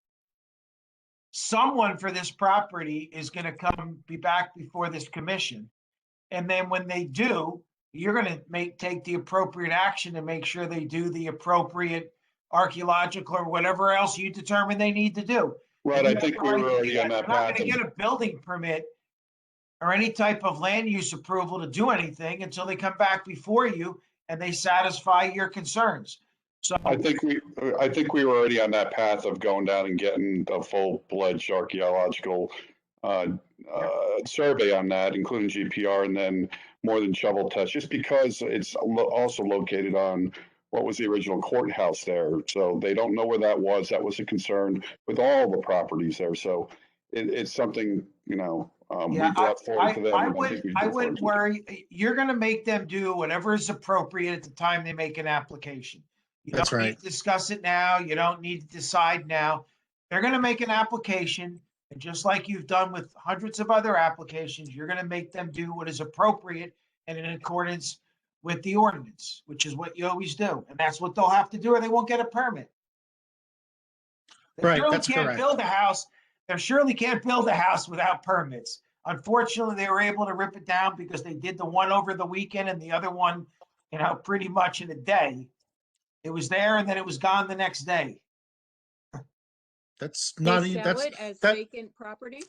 someone for this property is going to be back before this commission. And then when they do, you're going to take the appropriate action to make sure they do the appropriate archaeological or whatever else you determine they need to do. Right, I think we were already on that You're not path. going to get a building permit or any type of land use approval to do anything until they come back before you and they satisfy your concerns. So I think we were already on that path of going down and getting a full-fledged archaeological survey on that, including GPR, and then more than shovel test, just because it's also located on what was the original courthouse there. So they don't know where that was. That was a concern with all the properties there. So it's something, we brought forward to them. I wouldn't worry. You're going to make them do whatever is appropriate at the time they make an application. You That's don't right. need to discuss it now. You don't need to decide now. They're going to make an application. And just like you've done with hundreds of other applications, you're going to make them do what is appropriate and in accordance with the ordinance, which is what you always do. And that's what they'll have to do or they won't get a permit. They Right, surely that's can't correct. build a house. They surely can't build a house without permits. Unfortunately, they were able to rip it down because they did the one over the weekend and the other one, pretty much in a day. It was there and then it was gone the next day. That's They not, sell that's, it as that, vacant property?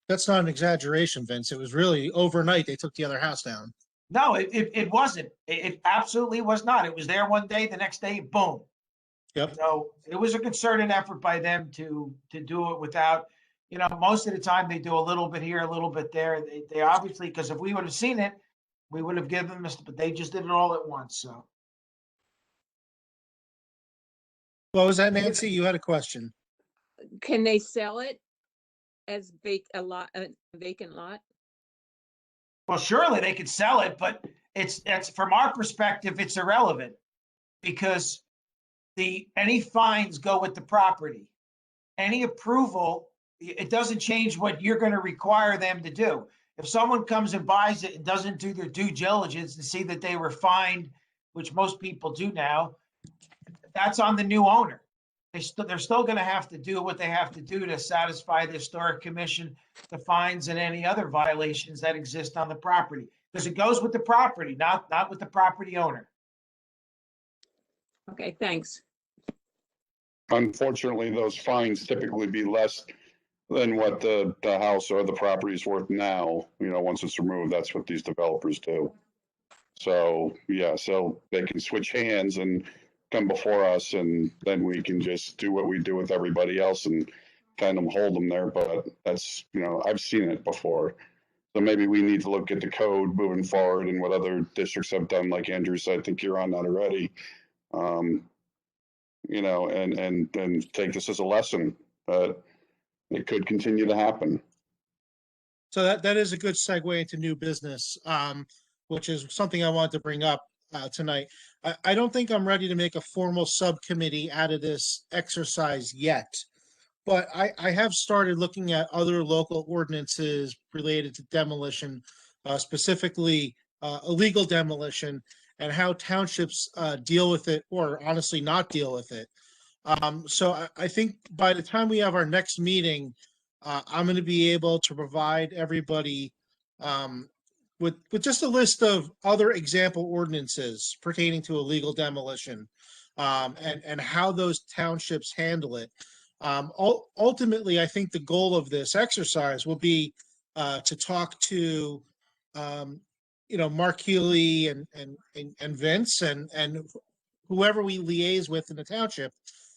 that's not an exaggeration, Vince. It was really overnight. They took the other house down. No, it wasn't. It absolutely was not. It was there one day, the next day, boom. Yep. So it was a concerted effort by them to do it without, most of the time they do a little bit here, a little bit there. They obviously, because if we would have seen it, we would have given them, but they just did it all at once. So. What was that, Nancy? You had a question. Can they sell it as a vacant lot? Well, surely they could sell it, but that's from our perspective, it's irrelevant because any fines go with the property. Any approval, it doesn't change what you're going to require them to do. If someone comes and buys it and doesn't do their due diligence and see that they were fined, which most people do now, that's on the new owner. They're still going to have to do what they have to do to satisfy the historic commission, the fines and any other violations that exist on the property. Because it goes with the property, not with the property owner. Okay, thanks. Unfortunately, those fines typically be less than what the house or the property is worth now. Once it's removed, that's what these developers do. So, so they can switch hands and come before us, and then we can just do what we do with everybody else and kind of hold them there. But that's, I've seen it before. So maybe we need to look at the code moving forward and what other districts have done. Like Andrew said, I think you're on that already. And take this as a lesson that it could continue to happen. So that is a good segue into new business, which is something I wanted to bring up tonight. I don't think I'm ready to make a formal subcommittee out of this exercise yet, but I have started looking at other local ordinances related to demolition, specifically illegal demolition, and how townships deal with it, or honestly not deal with it. So I think by the time we have our next meeting, I'm gonna be able to provide everybody with just a list of other example ordinances pertaining to illegal demolition, and how those townships handle it. Ultimately, I think the goal of this exercise will be to talk to, Mark Healy and Vince and whoever we liaise with in the township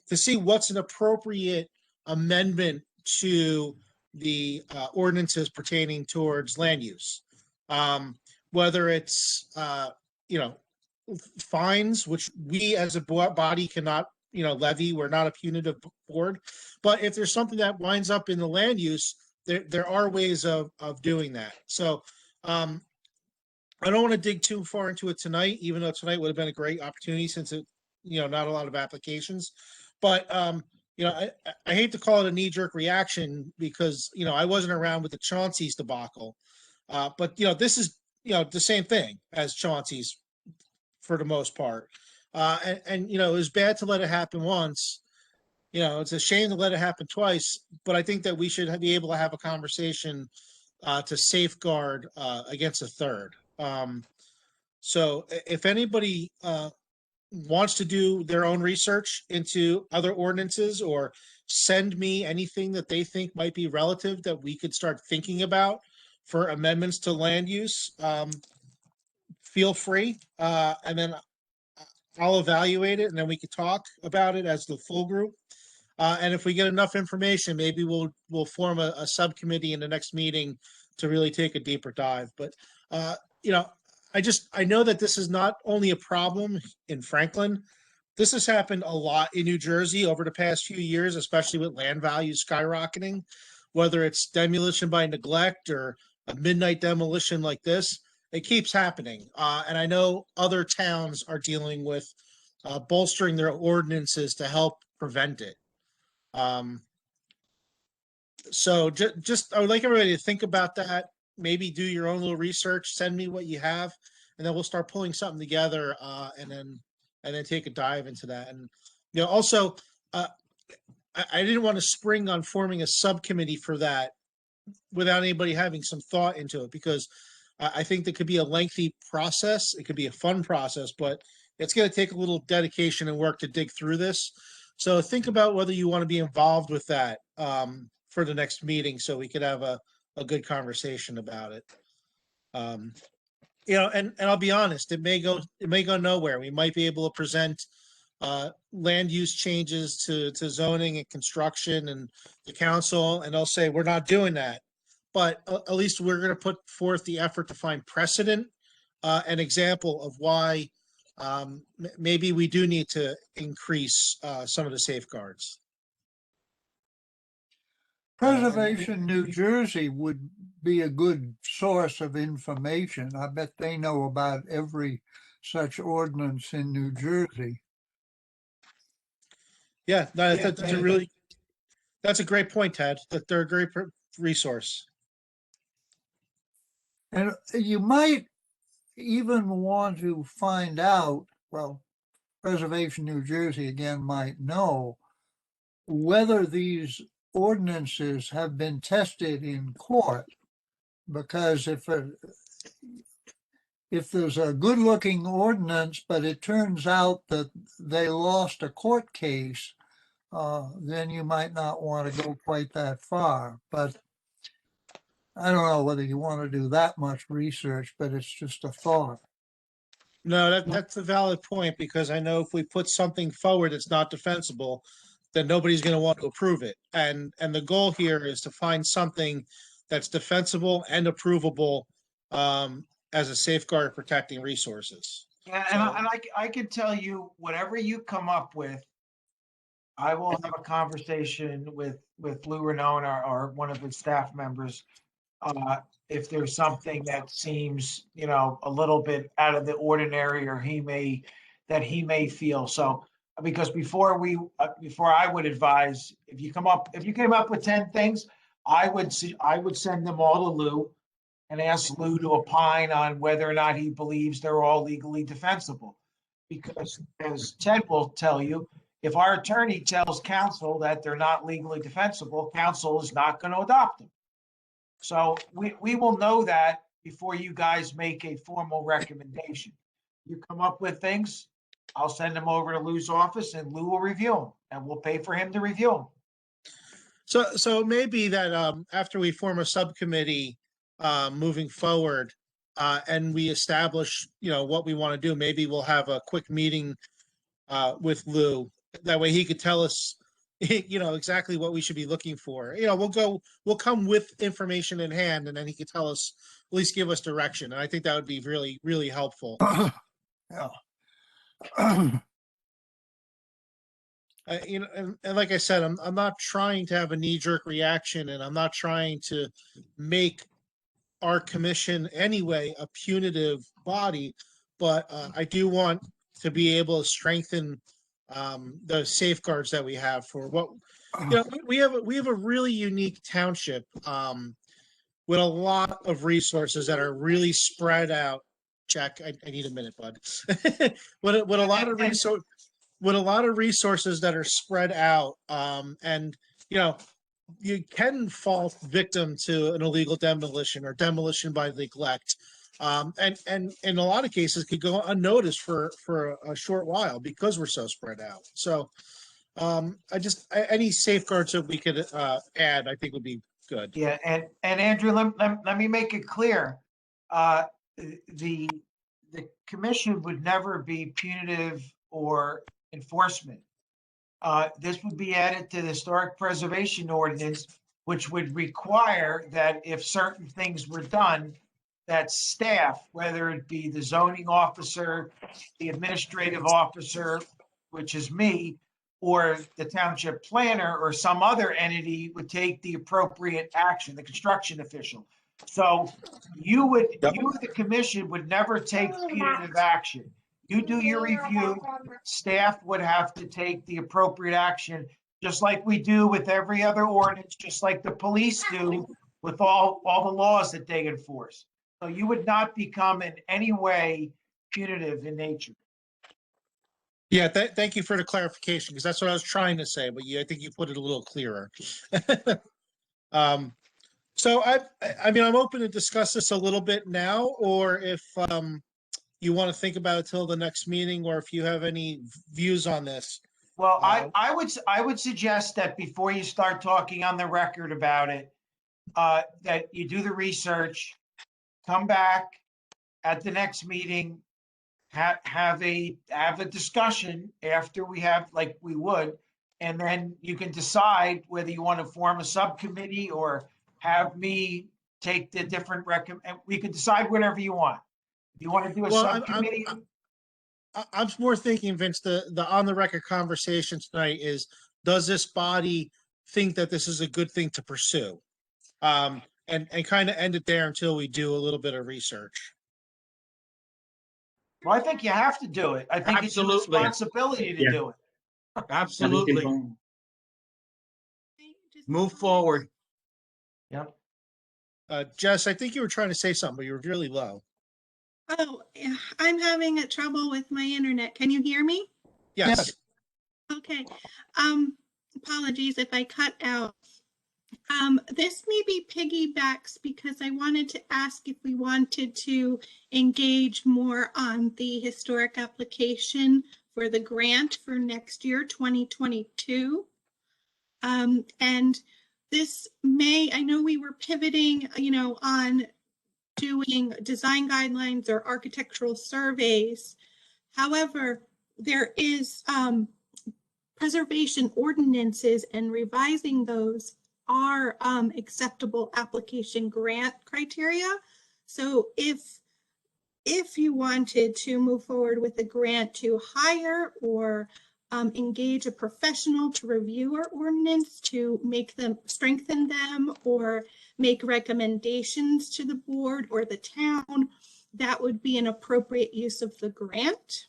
to see what's an appropriate amendment to the ordinances pertaining towards land use. Whether it's, fines, which we as a body cannot, levy, we're not a punitive board. But if there's something that winds up in the land use, there are ways of doing that. So, I don't want to dig too far into it tonight, even though tonight would have been a great opportunity since it, not a lot of applications. But, I hate to call it a knee-jerk reaction because, I wasn't around with the Chauncey's debacle. But, this is, the same thing as Chauncey's for the most part. And, it was bad to let it happen once. It's a shame to let it happen twice, but I think that we should be able to have a conversation to safeguard against a third. So if anybody wants to do their own research into other ordinances or send me anything that they think might be relative that we could start thinking about for amendments to land use, feel free. And then I'll evaluate it and then we could talk about it as the full group. And if we get enough information, maybe we'll form a subcommittee in the next meeting to really take a deeper dive. But, I know that this is not only a problem in Franklin. This has happened a lot in New Jersey over the past few years, especially with land values skyrocketing, whether it's demolition by neglect or a midnight demolition like this, it keeps happening. And I know other towns are dealing with bolstering their ordinances to help prevent it. So just I would like everybody to think about that. Maybe do your own little research. Send me what you have, and then we'll start pulling something together. And then take a dive into that. And also, I didn't want to spring on forming a subcommittee for that without anybody having some thought into it because I think that could be a lengthy process. It could be a fun process, but it's going to take a little dedication and work to dig through this. So think about whether you want to be involved with that for the next meeting so we could have a good conversation about it. And I'll be honest, it may go nowhere. We might be able to present land use changes to zoning and construction and the council, and they'll say, we're not doing that. But at least we're going to put forth the effort to find precedent, an example of why maybe we do need to increase some of the safeguards. Preservation New Jersey would be a good source of information. I bet they know about every such ordinance in New Jersey. Yeah, no, that's a great point, Ted, that they're a great resource. And you might even want to find out, well, Preservation New Jersey again might know whether these ordinances have been tested in court, because if there's a good-looking ordinance, but it turns out that they lost a court case, then you might not want to go quite that far. But I don't know whether you want to do that much research, but it's just a thought. No, that's a valid point because I know if we put something forward that's not defensible, then nobody's going to want to approve it. And the goal here is to find something that's defensible and approvable as a safeguard protecting resources. Yeah, and I can tell you, whatever you come up with, I will have a conversation with Lou Renone or one of his staff members. If there's something that seems, a little bit out of the ordinary, or he may feel so. Because before I would advise, if you came up with 10 things, I would send them all to Lou and ask Lou to opine on whether or not he believes they're all legally defensible. Because as Ted will tell you, If our attorney tells counsel that they're not legally defensible, counsel is not going to adopt them. So we will know that before you guys make a formal recommendation. You come up with things, I'll send them over to Lou's office and Lou will review them and we'll pay for him to review them. So it may be that after we form a subcommittee moving forward and we establish, what we want to do, maybe we'll have a quick meeting with Lou. That way he could tell us, exactly what we should be looking for. We'll come with information in hand and then he could tell us, at least give us direction. And I think that would be really, really helpful. Yeah. And like I said, I'm not trying to have a knee-jerk reaction, and I'm not trying to make our commission anyway a punitive body, but I do want to be able to strengthen the safeguards that we have for what we have a really unique township with a lot of resources that are really spread out. Jack, I need a minute, bud. with a lot of resources. With a lot of resources that are spread out, and you can fall victim to an illegal demolition or demolition by neglect, and in a lot of cases could go unnoticed for a short while because we're so spread out. So, any safeguards that we could add, I think would be good. Yeah, and Andrew, let me make it clear. The commission would never be punitive or enforcement. This would be added to the historic preservation ordinance, which would require that if certain things were done, that staff, whether it be the zoning officer, the administrative officer, which is me, or the township planner or some other entity would take the appropriate action, the construction official. So you, the commission, would never take punitive action. You do your review, staff would have to take the appropriate action, just like we do with every other ordinance, just like the police do with all the laws that they enforce. So you would not become in any way punitive in nature. Yeah, thank you for the clarification, because that's what I was trying to say, but I think you put it a little clearer. So I mean, I'm open to discuss this a little bit now, or if you want to think about it till the next meeting, or if you have any views on this. Well, I would suggest that before you start talking on the record about it, that you do the research, come back at the next meeting, have a discussion after we have, like we would, and then you can decide whether you want to form a subcommittee or have me take the different we can decide whatever you want. If you want to do a subcommittee. I'm more thinking, Vince, the on the record conversation tonight is, does this body think that this is a good thing to pursue? And kind of end it there until we do a little bit of research. Well, I think you have to do it. I think Absolutely. it's your responsibility to do it. Absolutely. Move forward. Yep. Jess, I think you were trying to say something, but you were really low. Oh, yeah, I'm having a trouble with my internet. Can you hear me? Yes. Okay. Apologies if I cut out. This may be piggybacks because I wanted to ask if we wanted to engage more on the historic application for the grant for next year, 2022. And this may, I know we were pivoting, on doing design guidelines or architectural surveys. However, there is preservation ordinances, and revising those are acceptable application grant criteria. So if you wanted to move forward with a grant to hire or engage a professional to review our ordinance, to make them, strengthen them, or make recommendations to the board or the town, that would be an appropriate use of the grant.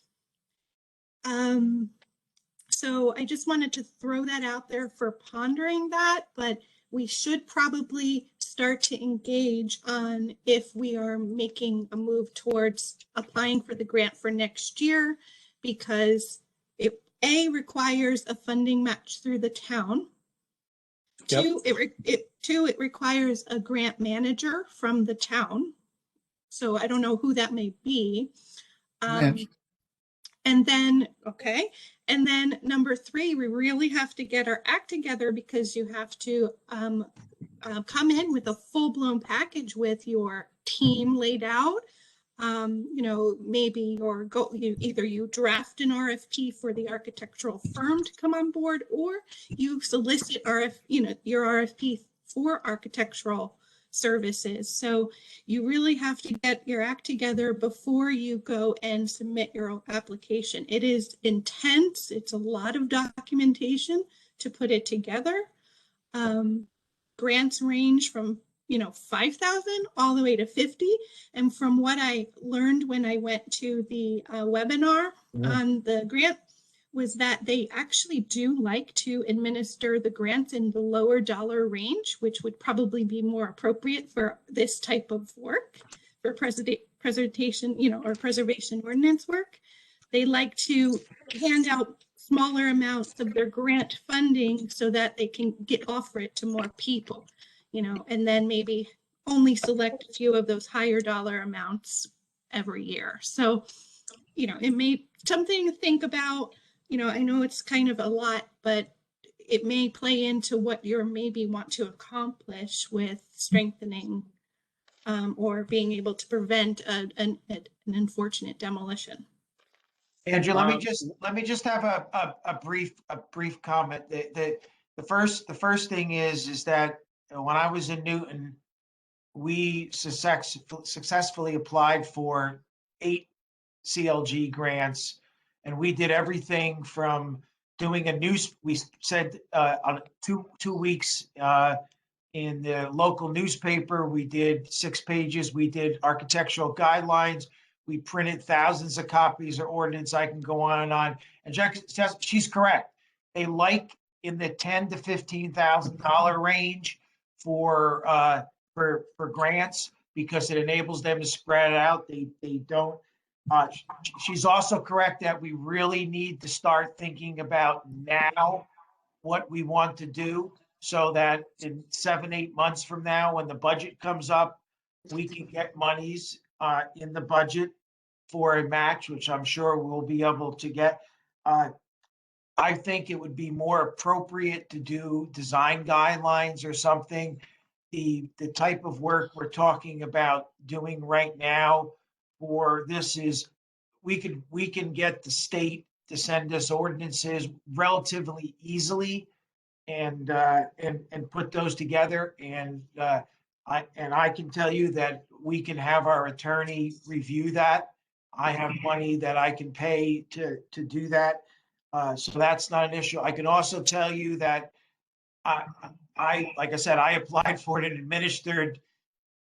So I just wanted to throw that out there for pondering that, but we should probably start to engage on if we are making a move towards applying for the grant for next year, because A, requires a funding match through the town. Yep. Two, it requires a grant manager from the town. So I don't know who that may be. Vince. And then, okay. And then number 3, we really have to get our act together because you have to come in with a full-blown package with your team laid out. You know, maybe either you draft an RFP for the architectural firm to come on board, or you solicit your RFP for architectural services. So you really have to get your act together before you go and submit your application. It is intense. It's a lot of documentation to put it together. Grants range from 5,000 all the way to 50. And from what I learned when I went to the webinar on the grant, was that they actually do like to administer the grants in the lower dollar range, which would probably be more appropriate for this type of work, for preservation ordinance work. They like to hand out smaller amounts of their grant funding so that they can offer it to more people, and then maybe only select a few of those higher dollar amounts every year. So, it may something to think about. I know it's kind of a lot, but it may play into what you maybe want to accomplish with strengthening or being able to prevent an unfortunate demolition. Andrew, let me just have a brief comment. The first thing is that when I was in Newton, we successfully applied for 8 CLG grants, and we did everything from doing we said on 2 weeks in the local newspaper. We did 6 pages. We did architectural guidelines. We printed thousands of copies of ordinance. I can go on and on. And she's correct. They like in the $10,000 to $15,000 range for grants, because it enables them to spread out. They don't. She's also correct that we really need to start thinking about now what we want to do, so that in 7-8 months from now, when the budget comes up, we can get monies in the budget for a match, which I'm sure we'll be able to get. I think it would be more appropriate to do design guidelines or something. The type of work we're talking about doing right now for this is, we can get the state to send us ordinances relatively easily and put those together. And I can tell you that we can have our attorney review that. I have money that I can pay to do that. So that's not an issue. I can also tell you that like I said, I applied for it and administered.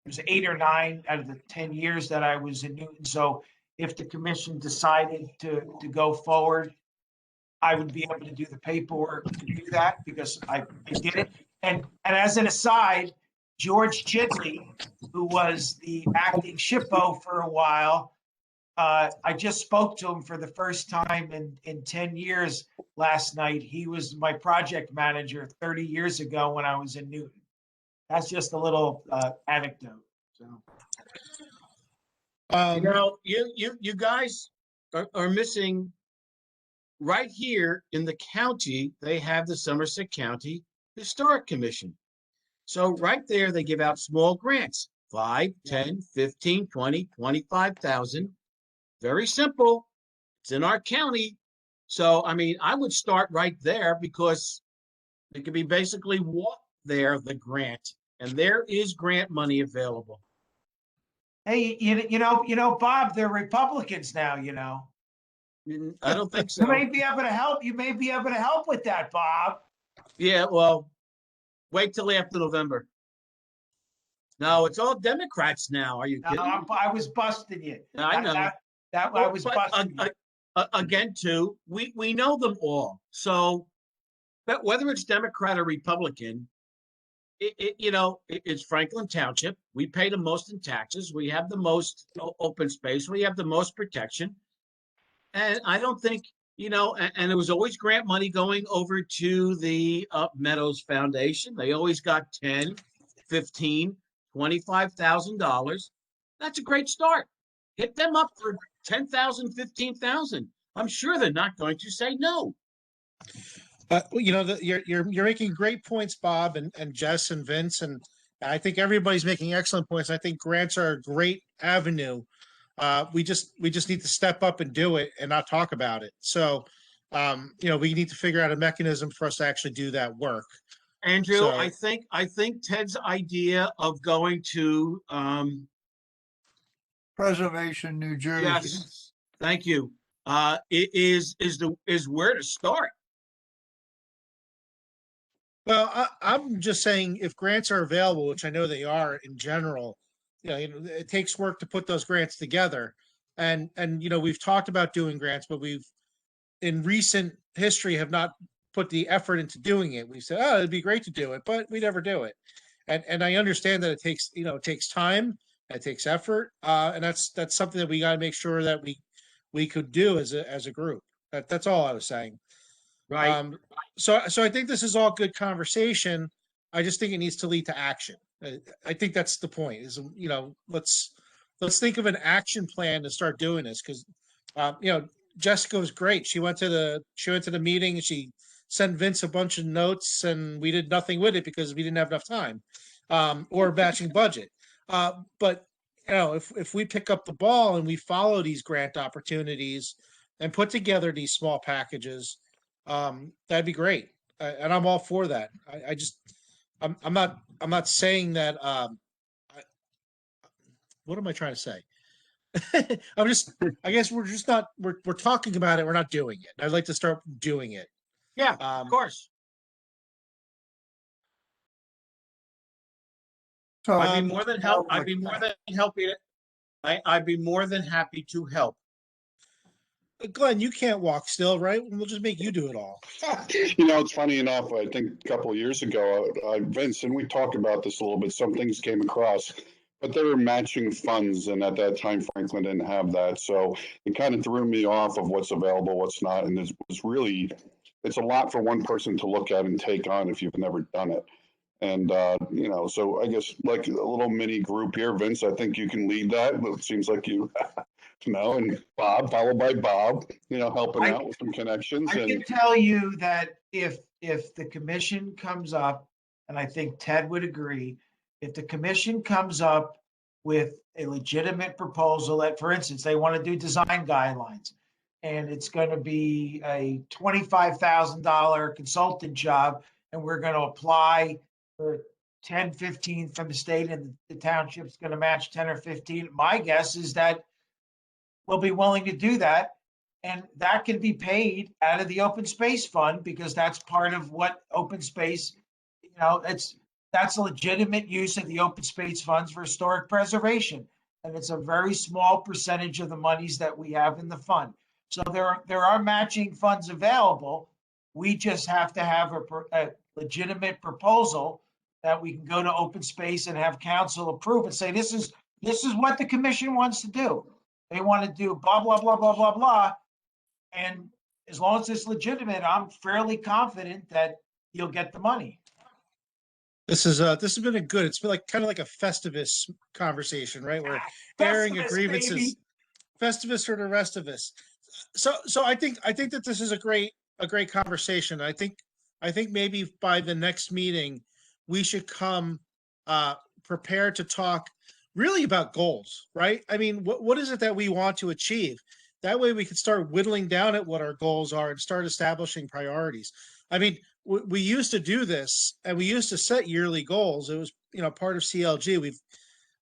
It was 8 or 9 out of the 10 years that I was in Newton. So if the commission decided to go forward, I would be able to do the paperwork to do that, because I did it. And as an aside, George Chidley, who was the acting SHPO for a while, I just spoke to him for the first time in 10 years last night. He was my project manager 30 years ago when I was in Newton. That's just a little anecdote. So, you guys are missing right here in the county. They have the Somerset County Historic Commission. So right there, they give out small grants, 5, 10, 15, 20, 25,000. Very simple. It's in our county. So, I mean, I would start right there, because it could be basically walk there, the grant, and there is grant money available. Hey, you know, Bob, they're Republicans now, I don't think so. You may be able to help. You may be able to help with that, Bob. Yeah, well, wait till after November. No, it's all Democrats now. Are you kidding? No, I was busting you. I know. I was busting you. Again, too, we know them all. So, but whether it's Democrat or Republican, it's Franklin Township. We pay the most in taxes. We have the most open space. We have the most protection. And I don't think and there was always grant money going over to the Meadows Foundation. They always got 10, 15, $25,000. That's a great start. Hit them up for 10,000, 15,000. I'm sure they're not going to say no. You're making great points, Bob and Jess and Vince, and I think everybody's making excellent points. I think grants are a great avenue. We just need to step up and do it and not talk about it. So, we need to figure out a mechanism for us to actually do that work. Andrew, So- I think Ted's idea of going to Preservation, New Jersey. yes, thank you. Is where to start. Well, I'm just saying if grants are available, which I know they are in general, it takes work to put those grants together. And we've talked about doing grants, but we've in recent history have not put the effort into doing it. We said, oh, it'd be great to do it, but we never do it. And I understand that it takes time, it takes effort. And that's something that we got to make sure that we could do as a group. That's all I was saying. Right. So I think this is all good conversation. I just think it needs to lead to action. I think that's the point is, let's think of an action plan to start doing this. Cause, Jessica was great. She went to the meeting and she sent Vince a bunch of notes and we did nothing with it because we didn't have enough time, or matching budget. But if we pick up the ball and we follow these grant opportunities and put together these small packages, that'd be great. And I'm all for that. I'm not saying that, what am I trying to say? I guess we're talking about it. We're not doing it. I'd like to start doing it. Yeah, of course. So, I'd be more than happy to help. Glenn, you can't walk still, right? We'll just make you do it all. It's funny enough, I think a couple of years ago, Vince, and we talked about this a little bit, some things came across, but they were matching funds. And at that time, Franklin didn't have that. So it kind of threw me off of what's available, what's not. And it's a lot for one person to look at and take on if you've never done it. And, so I guess like a little mini group here, Vince, I think you can lead that. It seems like you and Bob, followed by Bob, helping out with some connections. I can tell you that if the commission comes up, and I think Ted would agree, if the commission comes up with a legitimate proposal that, for instance, they want to do design guidelines, and it's going to be a $25,000 consultant job, and we're going to apply for 10, 15 from the state, and the township's going to match 10 or 15. My guess is that we'll be willing to do that. And that can be paid out of the open space fund because that's part of what open space, that's a legitimate use of the open space funds for historic preservation. And it's a very small percentage of the monies that we have in the fund. So there are matching funds available. We just have to have a legitimate proposal that we can go to open space and have council approve and say, this is what the commission wants to do. They want to do blah, blah, blah, blah, blah, blah. And as long as it's legitimate, I'm fairly confident that you'll get the money. This has been it's been kind of like a Festivus conversation, right? We're airing Festivus, grievances, baby. Festivus for the rest of us. So I think that this is a great conversation. I think maybe by the next meeting, we should come prepared to talk really about goals, right? I mean, what is it that we want to achieve? That way we can start whittling down at what our goals are and start establishing priorities. I mean, we used to do this and we used to set yearly goals. It was, part of CLG.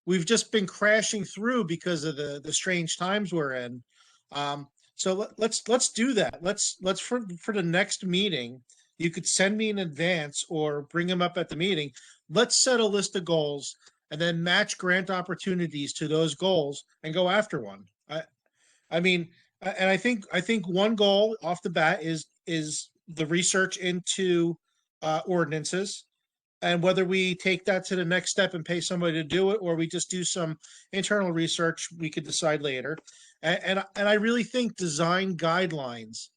We've just been crashing through because of the strange times we're in. So let's do that. Let's for the next meeting, you could send me in advance or bring them up at the meeting. Let's set a list of goals and then match grant opportunities to those goals and go after one. I mean, and I think one goal off the bat is the research into ordinances, and whether we take that to the next step and pay somebody to do it, or we just do some internal research, we could decide later. And I really think design guidelines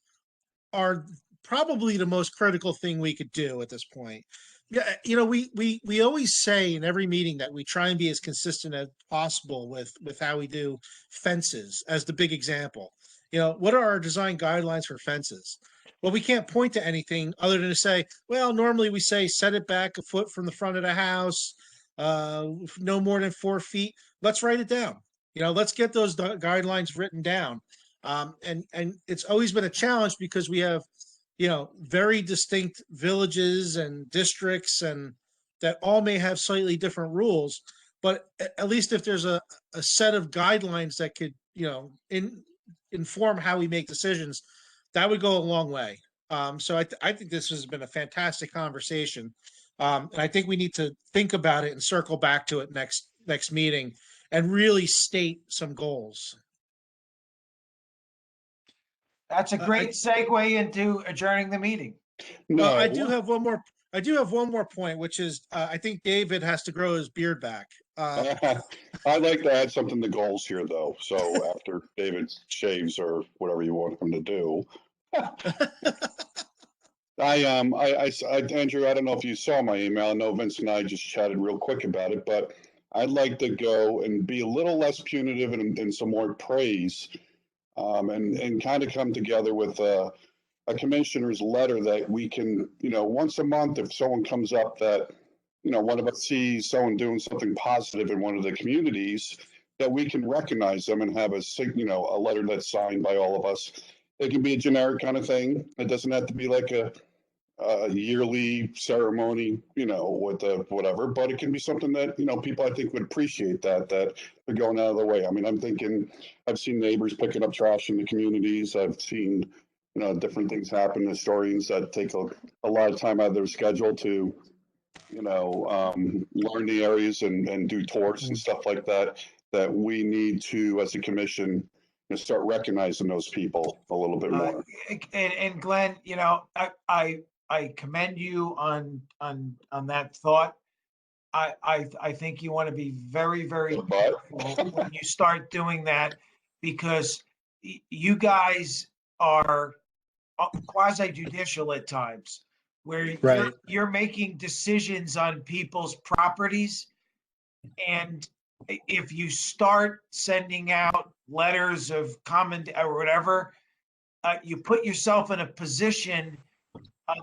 are probably the most critical thing we could do at this point. Yeah, we always say in every meeting that we try and be as consistent as possible with how we do fences as the big example. What are our design guidelines for fences? Well, we can't point to anything other than to say, well, normally we say set it back a foot from the front of the house, no more than 4 feet. Let's write it down. Let's get those guidelines written down. And it's always been a challenge because we have very distinct villages and districts, and that all may have slightly different rules. But at least if there's a set of guidelines that could, inform how we make decisions, that would go a long way. So I think this has been a fantastic conversation. And I think we need to think about it and circle back to it next meeting and really state some goals. That's a great segue into adjourning the meeting. Well, No, I do have one more point, which is I think David has to grow his beard back. I'd like to add something to goals here, though. So after David shaves or whatever you want him to do, Andrew, I don't know if you saw my email. I know Vince and I just chatted real quick about it, but I'd like to go and be a little less punitive and some more praise, and kind of come together with a commissioner's letter that we can, once a month, if someone comes up that, one of us sees someone doing something positive in one of the communities, that we can recognize them and have a letter that's signed by all of us. It can be a generic kind of thing. It doesn't have to be like a yearly ceremony, with whatever, but it can be something that, people I think would appreciate that they're going out of the way. I mean, I've seen neighbors picking up trash in the communities. I've seen, different things happen, historians that take a lot of time out of their schedule to, learn the areas and do tours and stuff like that, that we need to, as a commission, start recognizing those people a little bit more. And Glenn, I commend you on that thought. I think you want to be very, very careful when you start doing that, because you guys are quasi judicial at times, where Right. you're making decisions on people's properties. And if you start sending out letters of comment or whatever, you put yourself in a position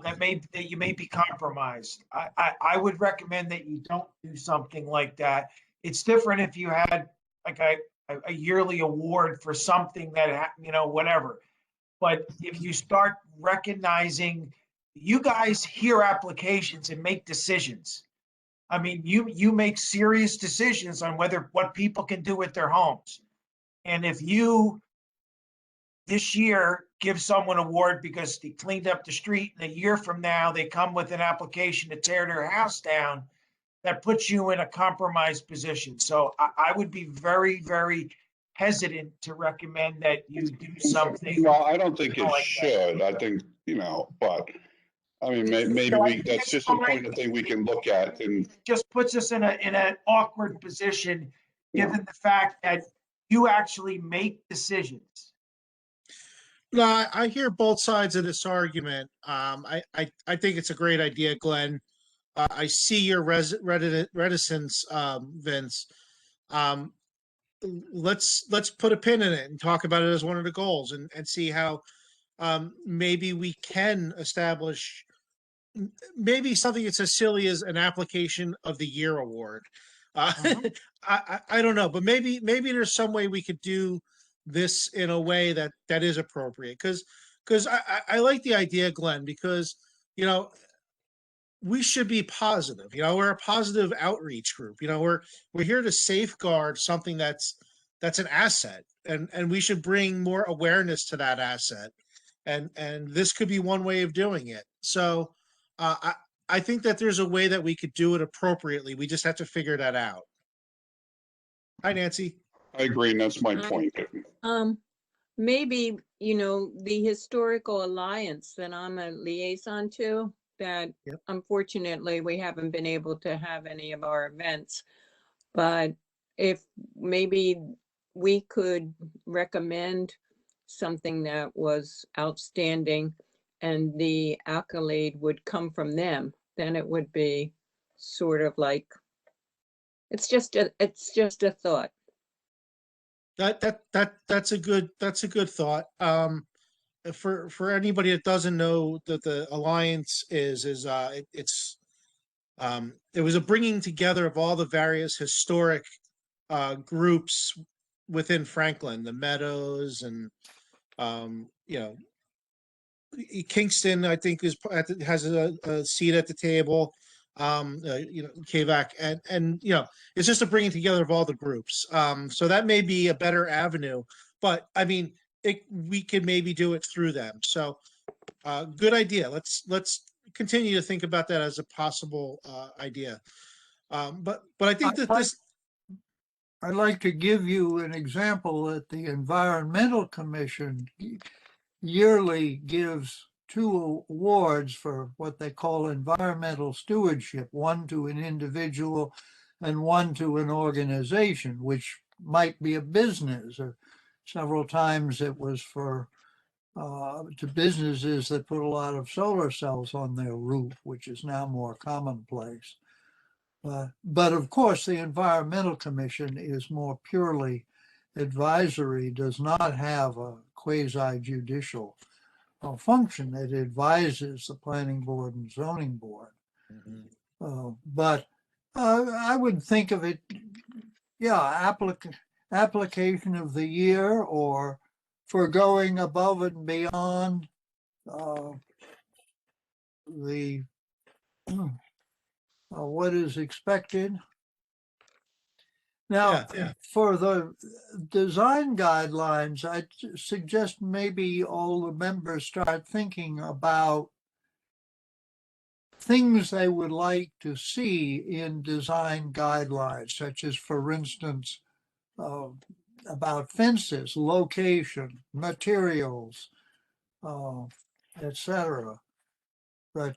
that you may be compromised. I would recommend that you don't do something like that. It's different if you had like a yearly award for something that, whatever. But if you start recognizing, you guys hear applications and make decisions. I mean, you make serious decisions on what people can do with their homes. And if you this year give someone an award because they cleaned up the street, and a year from now they come with an application to tear their house down, that puts you in a compromised position. So I would be very, very hesitant to recommend that you do something. Well, I don't think it like should. I think, but I mean, maybe that's just a point of thing we can look at. And just puts us in an awkward position, given the fact that you actually make decisions. No, I hear both sides of this argument. I think it's a great idea, Glenn. I see your reticence, Vince. Let's put a pin in it and talk about it as one of the goals, and see how maybe we can establish maybe something that's as silly as an application of the year award. I don't know, but maybe there's some way we could do this in a way that is appropriate, because I like the idea, Glenn, because we should be positive. We're a positive outreach group. We're here to safeguard something that's an asset, and we should bring more awareness to that asset, and this could be one way of doing it. So I think that there's a way that we could do it appropriately. We just have to figure that out. Hi, Nancy. I agree, and that's my point. Maybe, the Historical Alliance that I'm a liaison to, that unfortunately we haven't been able to have any of our events. But if maybe we could recommend something that was outstanding, and the accolade would come from them, then it would be sort of like, it's just a thought. That's a good thought. For anybody that doesn't know that the Alliance it was a bringing together of all the various historic groups within Franklin, the Meadows and Kingston, I think has a seat at the table. KVAC and it's just a bringing together of all the groups. So that may be a better avenue, but I mean, we could maybe do it through them. So, good idea. Let's continue to think about that as a possible idea. But I think that I'd like to give you an example that the Environmental Commission yearly gives 2 awards for what they call environmental stewardship, one to an individual and one to an organization, which might be a business. Or several times it was for to businesses that put a lot of solar cells on their roof, which is now more commonplace. But of course, the Environmental Commission is more purely advisory, does not have a quasi-judicial function. It advises the Planning Board and Zoning Board. But I would think of it, application of the year, or for going above and beyond the what is expected. Now, for the design guidelines, I suggest maybe all the members start thinking about things they would like to see in design guidelines, such as, for instance, about fences, location, materials, etc. But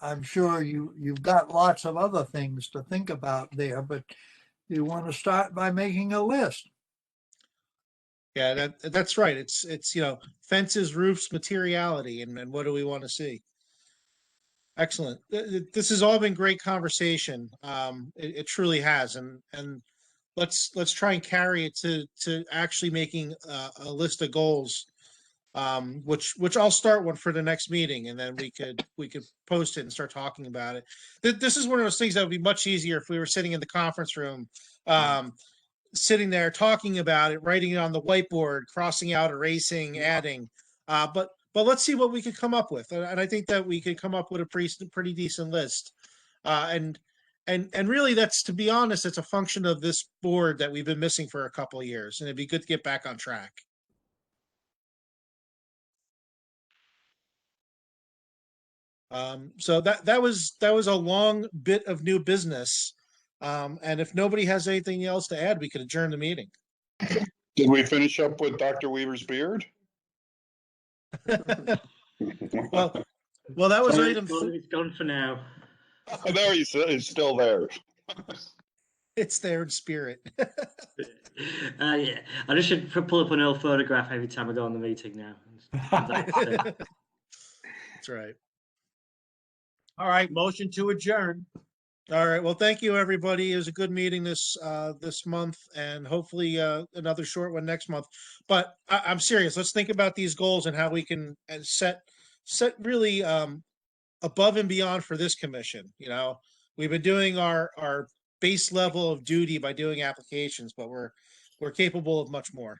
I'm sure you've got lots of other things to think about there, but you want to start by making a list. Yeah, that's right. It's fences, roofs, materiality, and what do we want to see? Excellent. This has all been great conversation. It truly has, and let's try and carry it to actually making a list of goals, which I'll start one for the next meeting, and then we could post it and start talking about it. This is one of those things that would be much easier if we were sitting in the conference room, sitting there talking about it, writing it on the whiteboard, crossing out, erasing, adding. But let's see what we could come up with, and I think that we could come up with a pretty decent list. And really, that's, to be honest, it's a function of this board that we've been missing for a couple of years, and it'd be good to get back on track. So that was a long bit of new business. And if nobody has anything else to add, we could adjourn the meeting. Did we finish up with Dr. Weaver's beard? Well, that was item. It's gone for now. Oh, there it's still there. It's there in spirit. Yeah, I just should pull up an old photograph every time I go on the meeting now. That's right. All right, motion to adjourn. All right. Well, thank you, everybody. It was a good meeting this month, and hopefully another short one next month. But I'm serious. Let's think about these goals and how we can set really above and beyond for this commission. We've been doing our base level of duty by doing applications, but we're capable of much more.